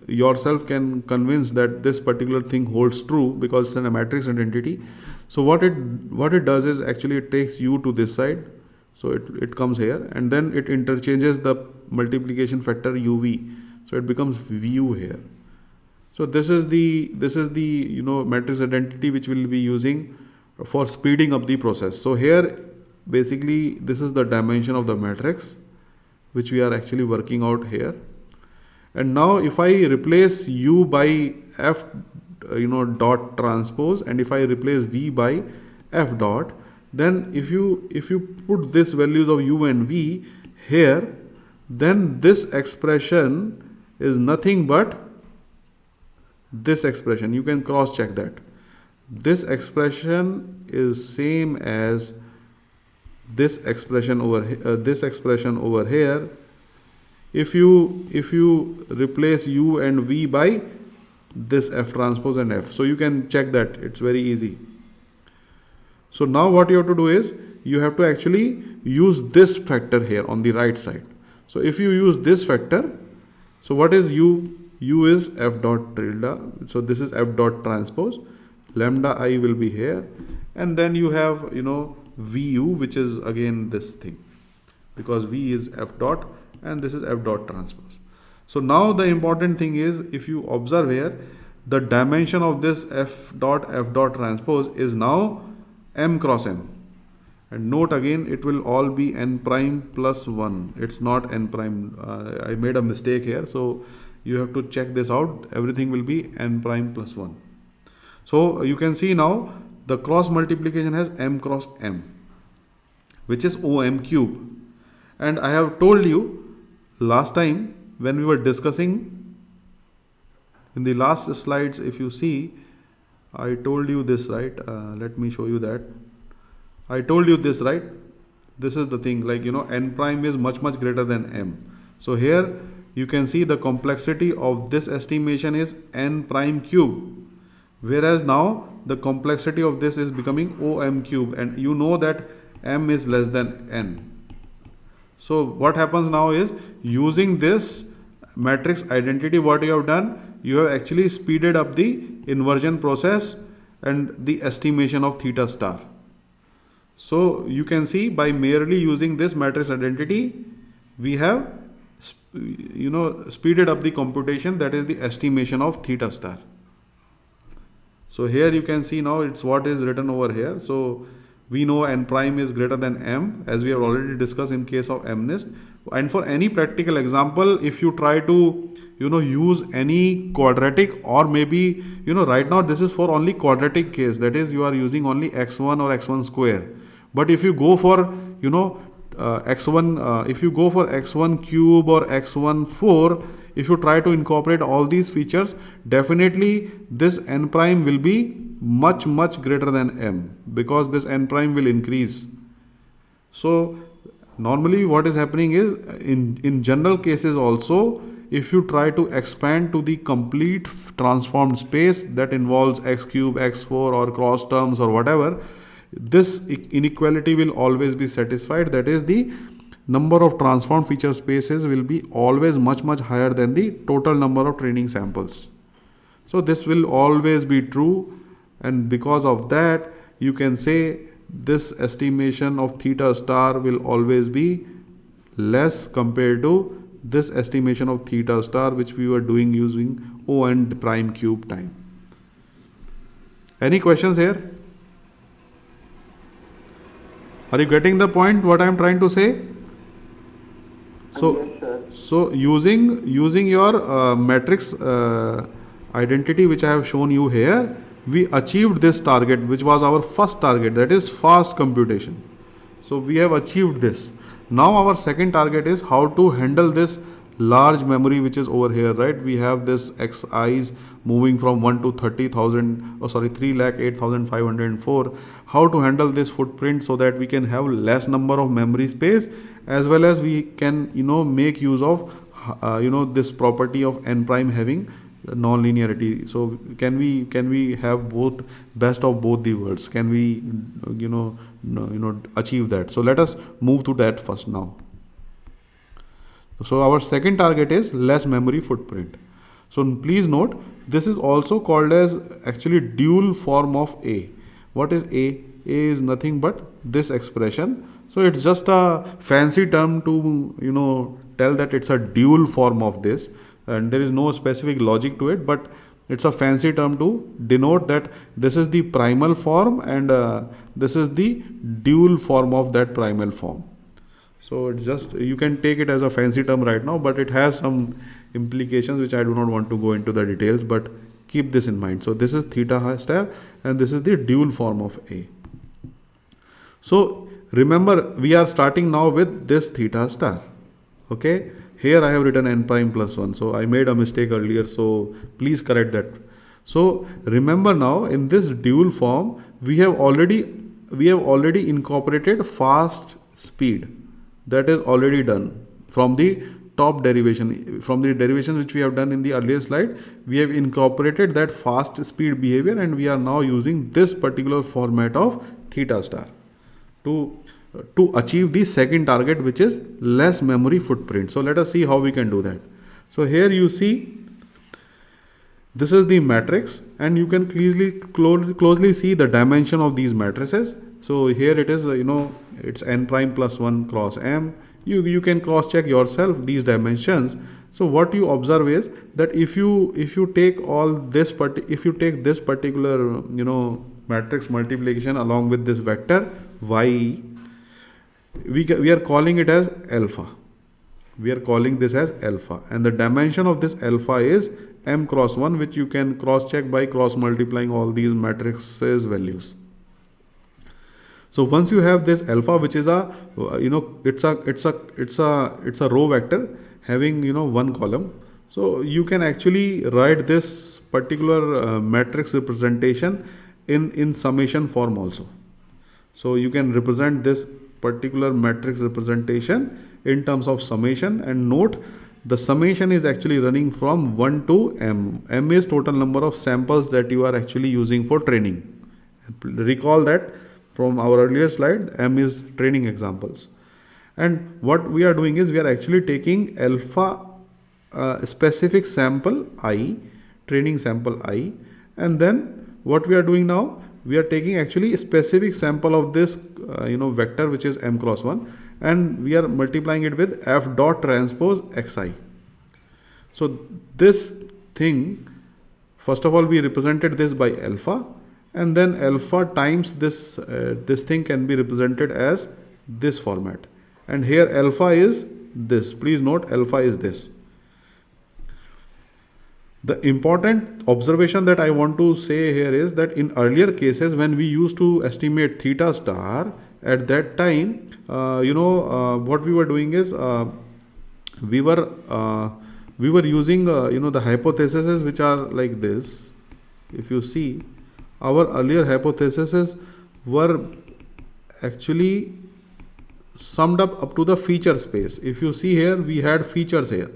yourself can convince that this particular thing holds true because it's in a matrix identity. So what it does is actually it takes u to this side, so it comes here, and then it interchanges the multiplication factor uv, so it becomes vu here. So this is the matrix identity which we'll be using for speeding up the process. So here basically this is the dimension of the matrix which we are actually working out here. And now if I replace u by f dot transpose, and if I replace v by f dot, then if you put this values of u and v here, then this expression is nothing but this expression. You can cross check that. This expression is same as this expression over here. If you replace u and v by this f transpose and f, so you can check that, it's very easy. So now what you have to do is you have to actually use this factor here on the right side. So if you use this factor, so what is u? U is f dot tilde, so this is f dot transpose, lambda I will be here, and then you have VU, which is again this thing, because V is F dot and this is F dot transpose. So now the important thing is, if you observe here, the dimension of this F dot transpose is now M cross M. And note again, it will all be n prime plus 1. It's not n prime. I made a mistake here. So you have to check this out. Everything will be n prime plus 1. So you can see now the cross multiplication has m cross m, which is OM cube. And I have told you last time when we were discussing in the last slides, if you see, I told you this, right? Let me show you that. I told you this, right? This is the thing, like, n prime is much greater than m. So here you can see the complexity of this estimation is n prime cube, whereas now the complexity of this is becoming OM cube, and you know that m is less than n. So what happens now is, using this matrix identity, what you have done, you have actually speeded up the inversion process and the estimation of theta star. So you can see, by merely using this matrix identity, we have speeded up the computation, that is the estimation of theta star. So here you can see now it's what is written over here. So we know n prime is greater than m, as we have already discussed in case of MNIST. And for any practical example, if you try to use any quadratic, or maybe right now this is for only quadratic case, that is you are using only x1 or x1 square. But if you go for x1, if you go for x1 cube or x1 4, if you try to incorporate all these features, definitely this n prime will be much greater than m, because this n prime will increase. So normally what is happening is, in general cases also, if you try to expand to the complete transformed space that involves x cube, x4 or cross terms or whatever, this inequality will always be satisfied. That is, the number of transformed feature spaces will be always much higher than the total number of training samples. So this will always be true, and because of that, you can say this estimation of theta star will always be less compared to this estimation of theta star, which we were doing using O and prime cube time. Any questions here? Are you getting the point what I am trying to say? So, Yes, sir. so using your matrix identity, which I have shown you here, we achieved this target, which was our first target, that is fast computation. So we have achieved this. Now our second target is how to handle this large memory which is over here, right? We have this xi's moving from 1 to 30,000, 3,08,504. How to handle this footprint so that we can have less number of memory space, as well as we can make use of this property of n prime having non-linearity. So can we have both, best of both the worlds? Can we achieve that? So let us move to that first now. So our second target is less memory footprint. So please note, this is also called as actually dual form of A. What is A? A is nothing but this expression. So it's just a fancy term to tell that it's a dual form of this, and there is no specific logic to it, but it's a fancy term to denote that this is the primal form and this is the dual form of that primal form. So it's just, you can take it as a fancy term right now, but it has some implications which I do not want to go into the details, but keep this in mind. So this is theta star and this is the dual form of A. So remember, we are starting now with this theta star. Okay, here I have written n prime plus 1, so I made a mistake earlier, so please correct that. So remember, now in this dual form we have already incorporated fast speed. That is already done from the top derivation. From the derivations which we have done in the earlier slide, we have incorporated that fast speed behavior, and we are now using this particular format of theta star to achieve the second target, which is less memory footprint. So let us see how we can do that. So here you see This is the matrix, and you can closely see the dimension of these matrices. So here it is, it's n prime plus 1 cross m. You can cross check yourself these dimensions. So what you observe is that if you take all this if you take this particular matrix multiplication along with this vector y, we are calling it as alpha. We are calling this as alpha, and the dimension of this alpha is m cross 1, which you can cross check by cross multiplying all these matrices values. So once you have this alpha, which is it's a row vector having one column, so you can actually write this particular matrix representation in summation form also. So you can represent this particular matrix representation in terms of summation, and note the summation is actually running from 1 to m. M is total number of samples that you are actually using for training. Recall that from our earlier slide, m is training examples. And what we are doing is we are actually taking alpha specific sample I, training sample I, and then what we are doing now, we are taking actually a specific sample of this vector, which is m cross 1, and we are multiplying it with f dot transpose xi. So this thing, first of all, we represented this by alpha, and then alpha times this this thing can be represented as this format, and here alpha is this. Please note, alpha is this. The important observation that I want to say here is that in earlier cases, when we used to estimate theta star, at that time, what we were doing is we were using the hypotheses which are like this. If you see, our earlier hypotheses were actually summed up to the feature space. If you see here, we had features here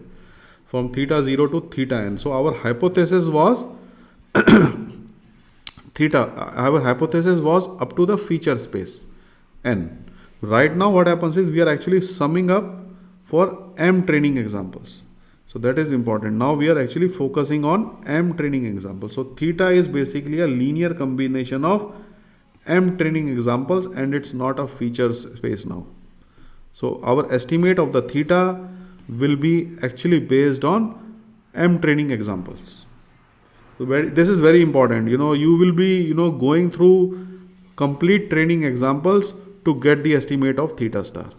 from theta 0 to theta n. So our hypothesis was our hypothesis was up to the feature space n. Right now what happens is we are actually summing up for m training examples. So that is important. Now we are actually focusing on m training examples. So theta is basically a linear combination of m training examples, and it's not a feature space now. So our estimate of the theta will be actually based on m training examples. So this is very important. You will be going through complete training examples to get the estimate of theta star.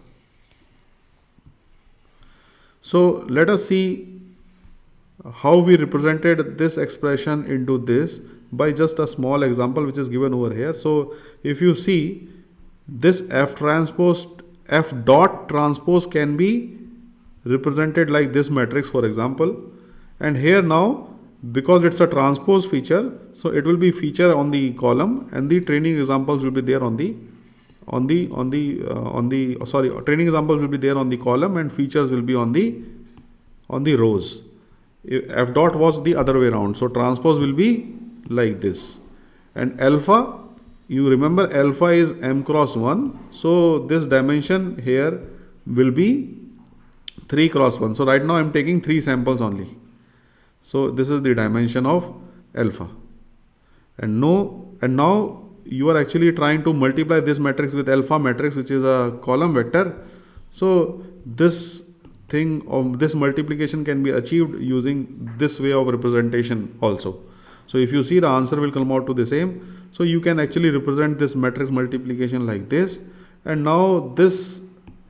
So let us see how we represented this expression into this by just a small example which is given over here. So if you see, this f dot transpose can be represented like this matrix, for example, and here now, because it's a transpose feature, so it will be feature on the column, and the training examples will be there training examples will be there on the column, and features will be on the rows. F dot was the other way around, so transpose will be like this. And alpha, you remember alpha is m cross 1, so this dimension here will be 3 cross 1. So right now I am taking 3 samples only. So this is the dimension of alpha. And now you are actually trying to multiply this matrix with alpha matrix, which is a column vector. So this thing of this multiplication can be achieved using this way of representation also. So if you see, the answer will come out to the same. So you can actually represent this matrix multiplication like this, and now this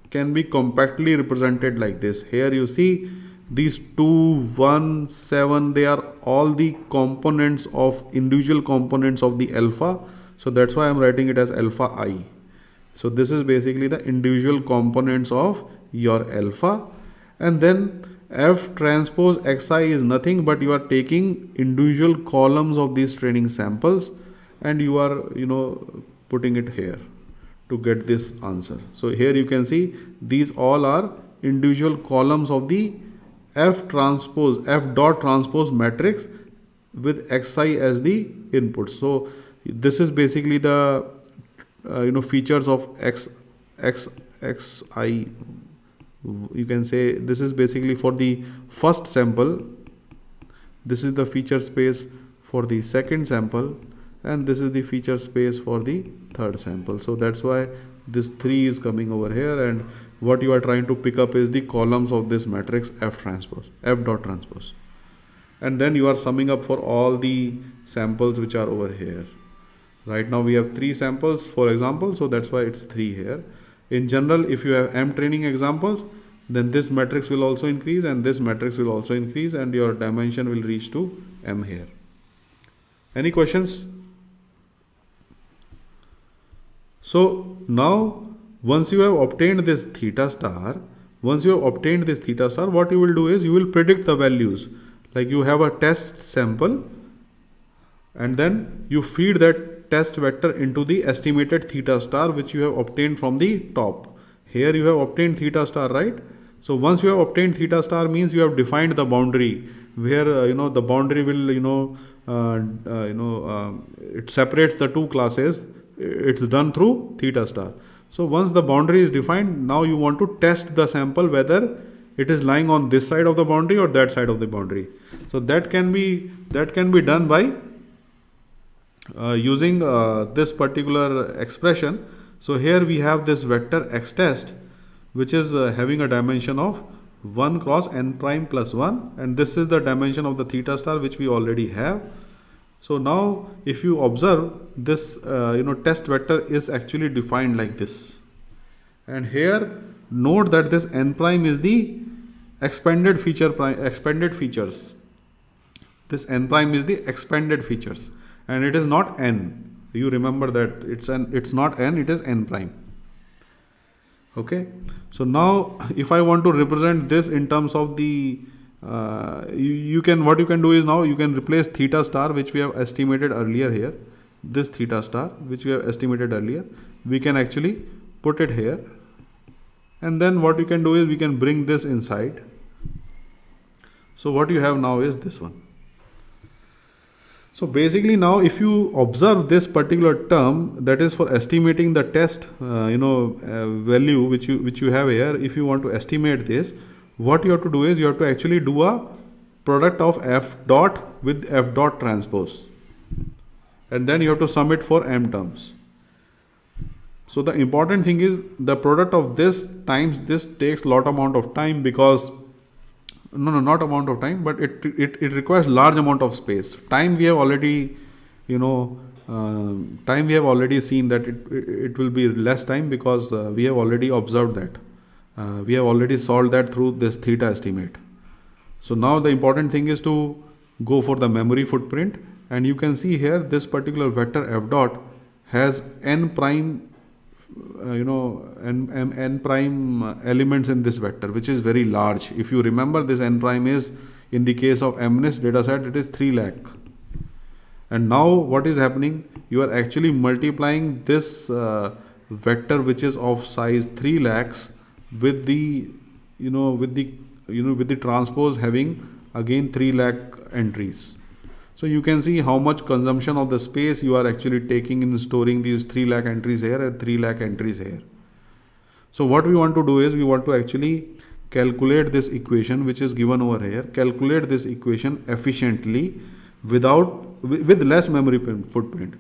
can be compactly represented like this. Here you see these 2, 1, 7, they are all the components of individual components of the alpha. So that's why I'm writing it as alpha I. So this is basically the individual components of your alpha, and then f transpose xi is nothing but you are taking individual columns of these training samples, and you are putting it here to get this answer. So here you can see these all are individual columns of the f dot transpose matrix with xi as the input. So this is basically the features of xi. You can say this is basically for the first sample. this is the feature space for the second sample, and this is the feature space for the third sample. So that's why this 3 is coming over here, and what you are trying to pick up is the columns of this matrix F transpose, F dot transpose. And then you are summing up for all the samples which are over here. Right now we have 3 samples, for example, so that's why it's 3 here. In general, if you have M training examples, then this matrix will also increase and this matrix will also increase, and your dimension will reach to M here. Any questions? So now once you have obtained this theta star, what you will do is you will predict the values. Like you have a test sample and then you feed that test vector into the estimated theta star which you have obtained from the top. Here you have obtained theta star, right? So once you have obtained theta star means you have defined the boundary where the boundary will it separates the two classes. It's done through theta star. So once the boundary is defined, now you want to test the sample whether it is lying on this side of the boundary or that side of the boundary. So that can be done by using this particular expression. So here we have this vector x test which is having a dimension of 1 cross n prime plus 1, and this is the dimension of the theta star which we already have. So now if you observe this test vector is actually defined like this, and here note that this n prime is the expanded features. This n prime is the expanded features and it is not n. You remember that it's not n, it is n prime. Okay, so now if I want to represent this in terms of the what you can do is now you can replace theta star which we have estimated earlier here. This theta star which we have estimated earlier, we can actually put it here, and then what you can do is we can bring this inside. So what you have now is this one. So basically now if you observe this particular term, that is for estimating the test value which you have here, if you want to estimate this, what you have to do is you have to actually do a product of F dot with F dot transpose, and then you have to sum it for M terms. So the important thing is the product of this times this takes lot amount of time, because not amount of time, but it requires large amount of space. Time we have already seen that it will be less time, because we have already observed that. We have already solved that through this theta estimate. So now the important thing is to go for the memory footprint, and you can see here this particular vector F dot has n prime n prime elements in this vector, which is very large. If you remember, this n prime is, in the case of MNIST dataset, it is 3 lakh. And now what is happening, you are actually multiplying this vector which is of size 3 lakhs with the transpose having again 3 lakh entries. So you can see how much consumption of the space you are actually taking in storing these 3 lakh entries here and 3 lakh entries here. So what we want to do is we want to actually calculate this equation which is given over here, calculate this equation efficiently with less memory footprint.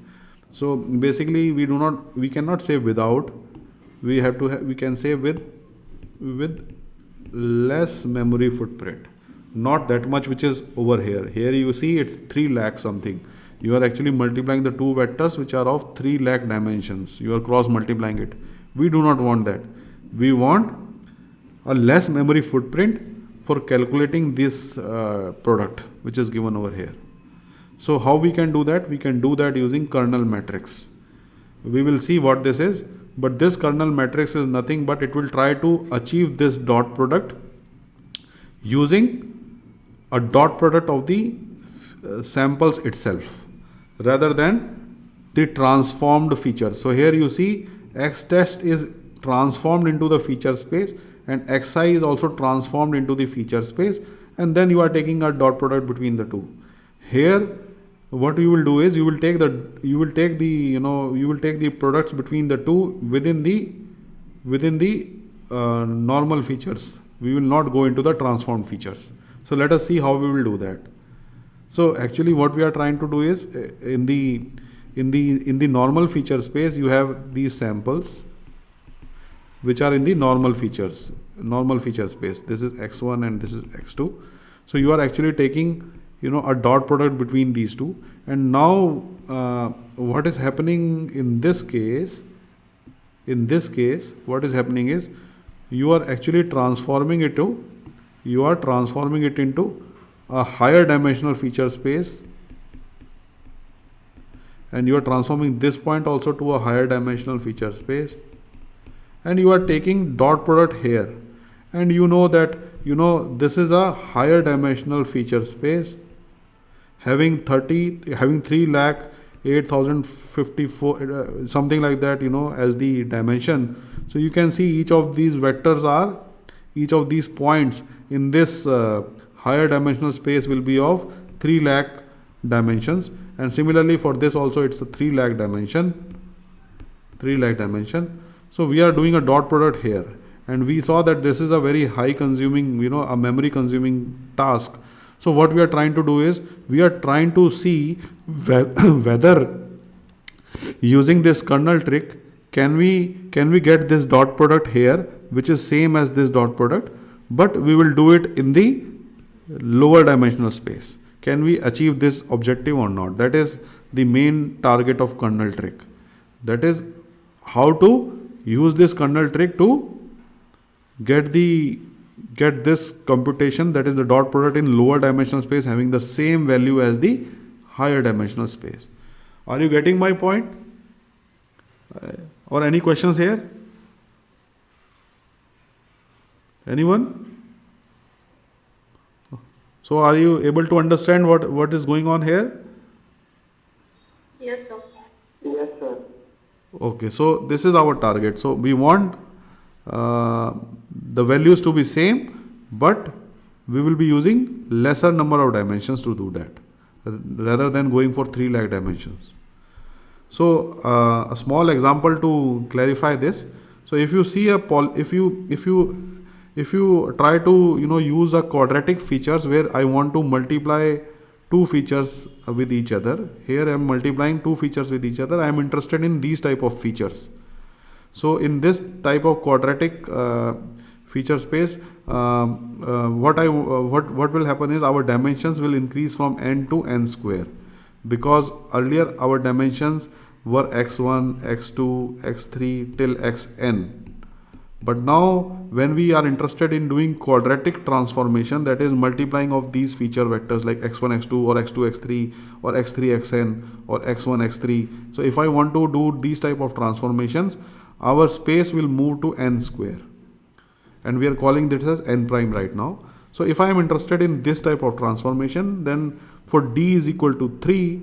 So basically we cannot say without, we can say with less memory footprint, not that much which is over here. Here you see it's 3 lakh something. You are actually multiplying the two vectors which are of 3 lakh dimensions. You are cross multiplying it. We do not want that. We want a less memory footprint for calculating this product which is given over here. So how we can do that? We can do that using kernel matrix. We will see what this is, but this kernel matrix is nothing but it will try to achieve this dot product using a dot product of the samples itself rather than the transformed features. So here you see X test is transformed into the feature space and Xi is also transformed into the feature space, and then you are taking a dot product between the two. Here what you will do is you will take the products between the two within the normal features. We will not go into the transformed features. So let us see how we will do that. So actually what we are trying to do is in the normal feature space you have these samples which are in the normal feature space. This is x1 and this is x2. So you are actually taking a dot product between these two, and now what is happening in this case what is happening is you are actually transforming it into a higher dimensional feature space, and you are transforming this point also to a higher dimensional feature space, and you are taking dot product here, and you know that this is a higher dimensional feature space having 3 lakh 8,054 something like that as the dimension. So you can see each of these points in this higher dimensional space will be of 3 lakh dimensions, and similarly for this also it's a 3 lakh dimension. So we are doing a dot product here, and we saw that this is a very high consuming a memory consuming task. So what we are trying to do is we are trying to see whether using this kernel trick can we get this dot product here which is same as this dot product, but we will do it in the lower dimensional space. Can we achieve this objective or not? That is the main target of kernel trick. That is how to use this kernel trick to get this computation, that is the dot product in lower dimensional space having the same value as the higher dimensional space. Are you getting my point? Or any questions here? Anyone? So are you able to understand what is going on here? Yes, sir. Yes, sir. Okay, so this is our target. So we want the values to be same, but we will be using lesser number of dimensions to do that rather than going for 3 lakh dimensions. So a small example to clarify this. So if you see if you try to use a quadratic features where I want to multiply two features with each other. Here I am multiplying two features with each other. I am interested in these type of features. So in this type of quadratic feature space, what will happen is our dimensions will increase from n to n square, because earlier our dimensions were x1, x2, x3 till xn. But now when we are interested in doing quadratic transformation, that is multiplying of these feature vectors like x1, x2 or x2, x3 or x3, xn or x1, x3. So if I want to do these type of transformations, our space will move to n square, and we are calling this as n prime right now. So if I am interested in this type of transformation, then for d is equal to 3,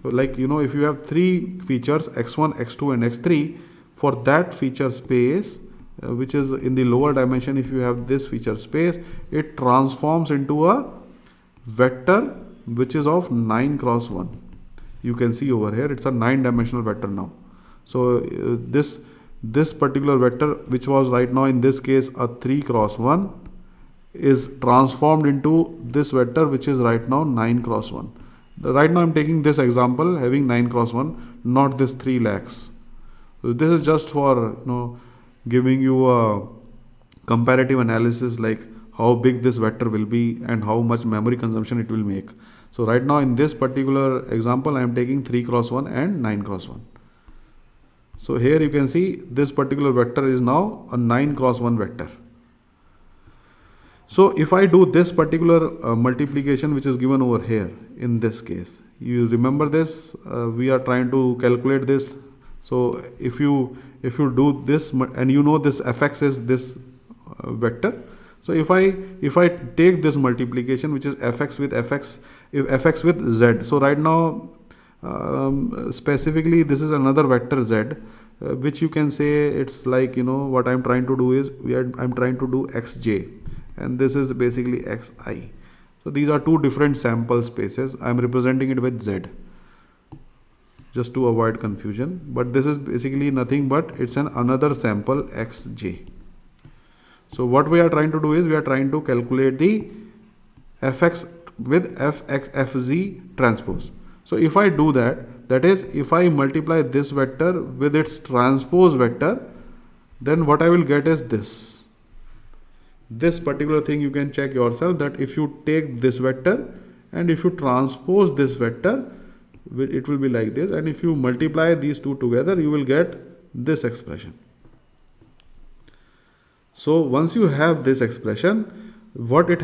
like if you have three features x1, x2 and x3, for that feature space which is in the lower dimension, if you have this feature space, it transforms into a vector which is of 9 cross 1. You can see over here it's a 9 dimensional vector now. So this particular vector, which was right now in this case a 3 cross 1, is transformed into this vector which is right now 9 cross 1. Right now I'm taking this example having 9 cross 1, not this 3 lakhs. So this is just for giving you a comparative analysis, like how big this vector will be and how much memory consumption it will make. So right now in this particular example I am taking 3 cross 1 and 9 cross 1. So here you can see this particular vector is now a 9 cross 1 vector. So if I do this particular multiplication which is given over here in this case, you remember this, we are trying to calculate this. So if you do this, and this fx is this vector. So if I take this multiplication which is fx with fx, if fx with z. So right now specifically this is another vector z, which you can say it's like what I'm trying to do is I'm trying to do xj, and this is basically xi. So these are two different sample spaces. I'm representing it with z just to avoid confusion, but this is basically nothing but it's another sample xj. So what we are trying to do is we are trying to calculate the fx with fxfz transpose. So if I do that, that is if I multiply this vector with its transpose vector, then what I will get is this particular thing. You can check yourself that if you take this vector and if you transpose this vector, it will be like this, and if you multiply these two together, you will get this expression. So once you have this expression, what it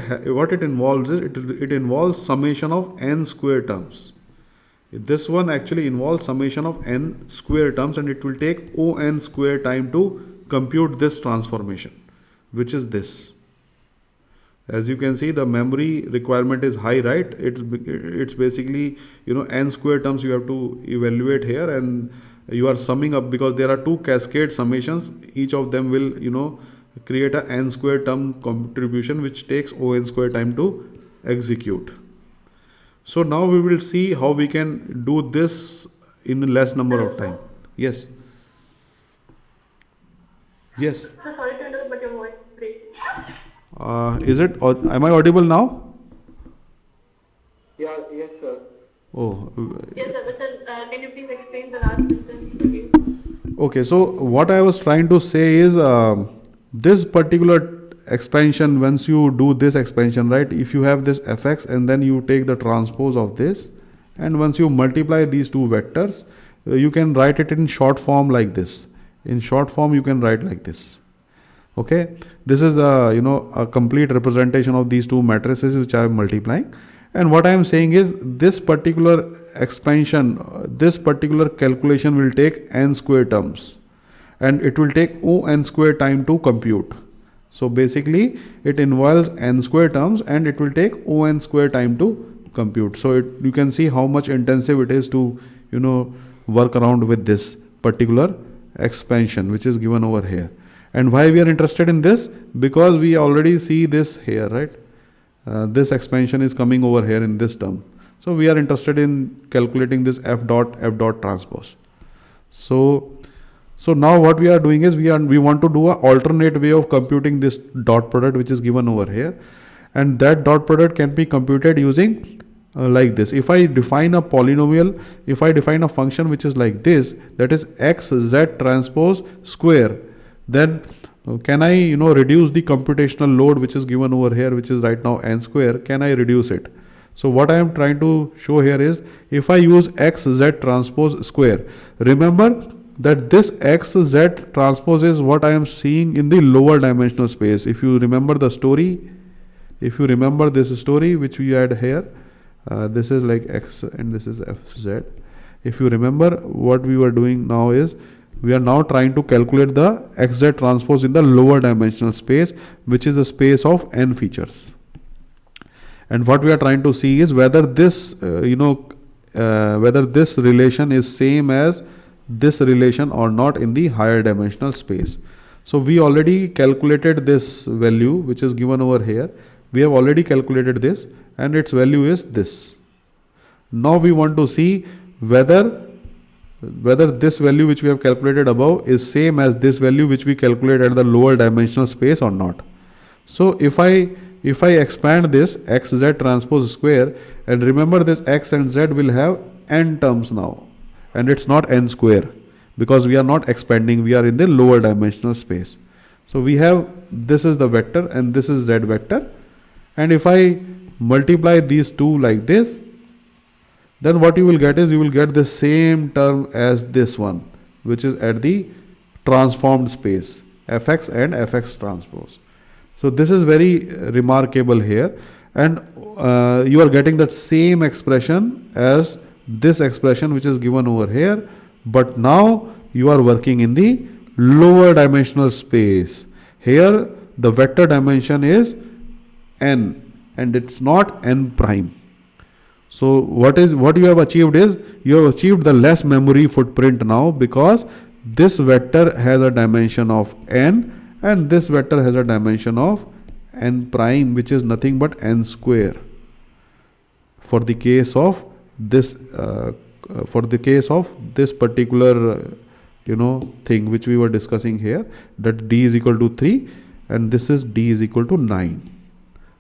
involves is it involves summation of n square terms. This one actually involves summation of n square terms, and it will take O(n) square time to compute this transformation, which is this. As you can see, the memory requirement is high, right? It's basically, n square terms you have to evaluate here, and you are summing up because there are two cascade summations. Each of them will, create a n square term contribution, which takes O(n) square time to execute. So now we will see how we can do this in less number of time. Yes. Yes. So sorry to interrupt, but your voice breaks. Am I audible now? Yeah, yes, sir. Oh. Yes, sir. But sir, can you please explain the last sentence again? Okay, so what I was trying to say is this particular expansion, once you do this expansion, right, if you have this fx and then you take the transpose of this, and once you multiply these two vectors, you can write it in short form like this. In short form, you can write like this. Okay, this is a complete representation of these two matrices which I am multiplying. And what I am saying is this particular expansion, this particular calculation will take n square terms, and it will take O(n) square time to compute. So basically it involves n square terms, and it will take O(n) square time to compute. So you can see how much intensive it is to work around with this particular expansion which is given over here. And why we are interested in this? Because we already see this here, right? This expansion is coming over here in this term. So we are interested in calculating this f dot transpose. So now what we are doing is we want to do an alternate way of computing this dot product which is given over here, and that dot product can be computed using like this. If I define a polynomial, if I define a function which is like this, that is x z transpose square, then can I reduce the computational load which is given over here, which is right now n square? Can I reduce it? So what I am trying to show here is if I use x z transpose square, remember that this x z transpose is what I am seeing in the lower dimensional space. If you remember the story, if you remember this story which we had here, this is like x and this is fz. If you remember, what we were doing now is we are now trying to calculate the xz transpose in the lower dimensional space, which is the space of n features. And what we are trying to see is whether this whether this relation is same as this relation or not in the higher dimensional space. So we already calculated this value which is given over here. We have already calculated this, and its value is this. Now we want to see whether this value which we have calculated above is same as this value which we calculate at the lower dimensional space or not. So if I expand this x z transpose square, and remember this x and z will have n terms now, and it's not n square because we are not expanding, we are in the lower dimensional space. So we have, this is the vector and this is z vector, and if I multiply these two like this, then what you will get is you will get the same term as this one, which is at the transformed space, fx and fx transpose. So this is very remarkable here, and you are getting that same expression as this expression which is given over here, but now you are working in the lower dimensional space. Here the vector dimension is n, and it's not n prime. So what you have achieved is you have achieved the less memory footprint now, because this vector has a dimension of n and this vector has a dimension of n prime, which is nothing but n square. For the case of this particular thing which we were discussing here, that d is equal to 3 and this is d is equal to 9.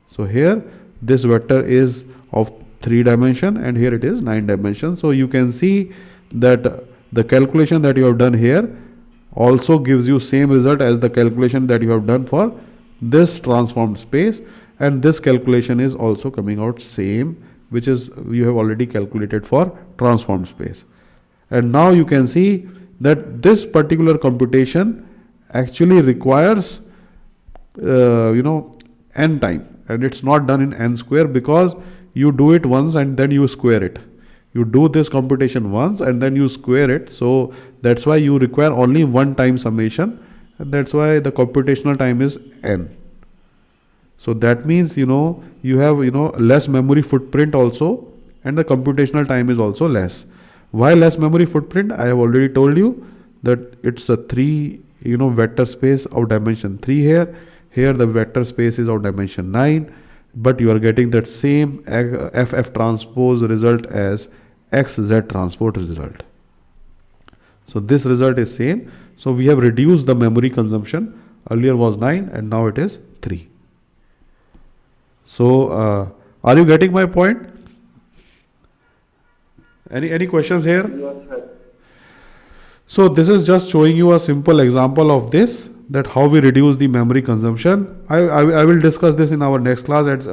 So here this vector is of 3 dimension, and here it is 9 dimension. So you can see that the calculation that you have done here also gives you same result as the calculation that you have done for this transformed space, and this calculation is also coming out same, which is you have already calculated for transformed space. And now you can see that this particular computation actually requires n time, and it's not done in n square, because you do it once and then you square it. You do this computation once and then you square it, so that's why you require only one time summation, and that's why the computational time is n. So that means you have less memory footprint also, and the computational time is also less. Why less memory footprint? I have already told you that it's a 3 vector space of dimension 3 here. Here the vector space is of dimension 9, but you are getting that same FF transpose result as XZ transpose result. So this result is same. So we have reduced the memory consumption. Earlier was 9 and now it is 3. So are you getting my point? Any questions here? Yes, sir. So this is just showing you a simple example of this, that how we reduce the memory consumption. I will discuss this in our next class as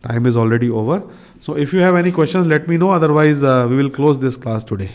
time is already over. So if you have any questions, let me know. Otherwise, we will close this class today.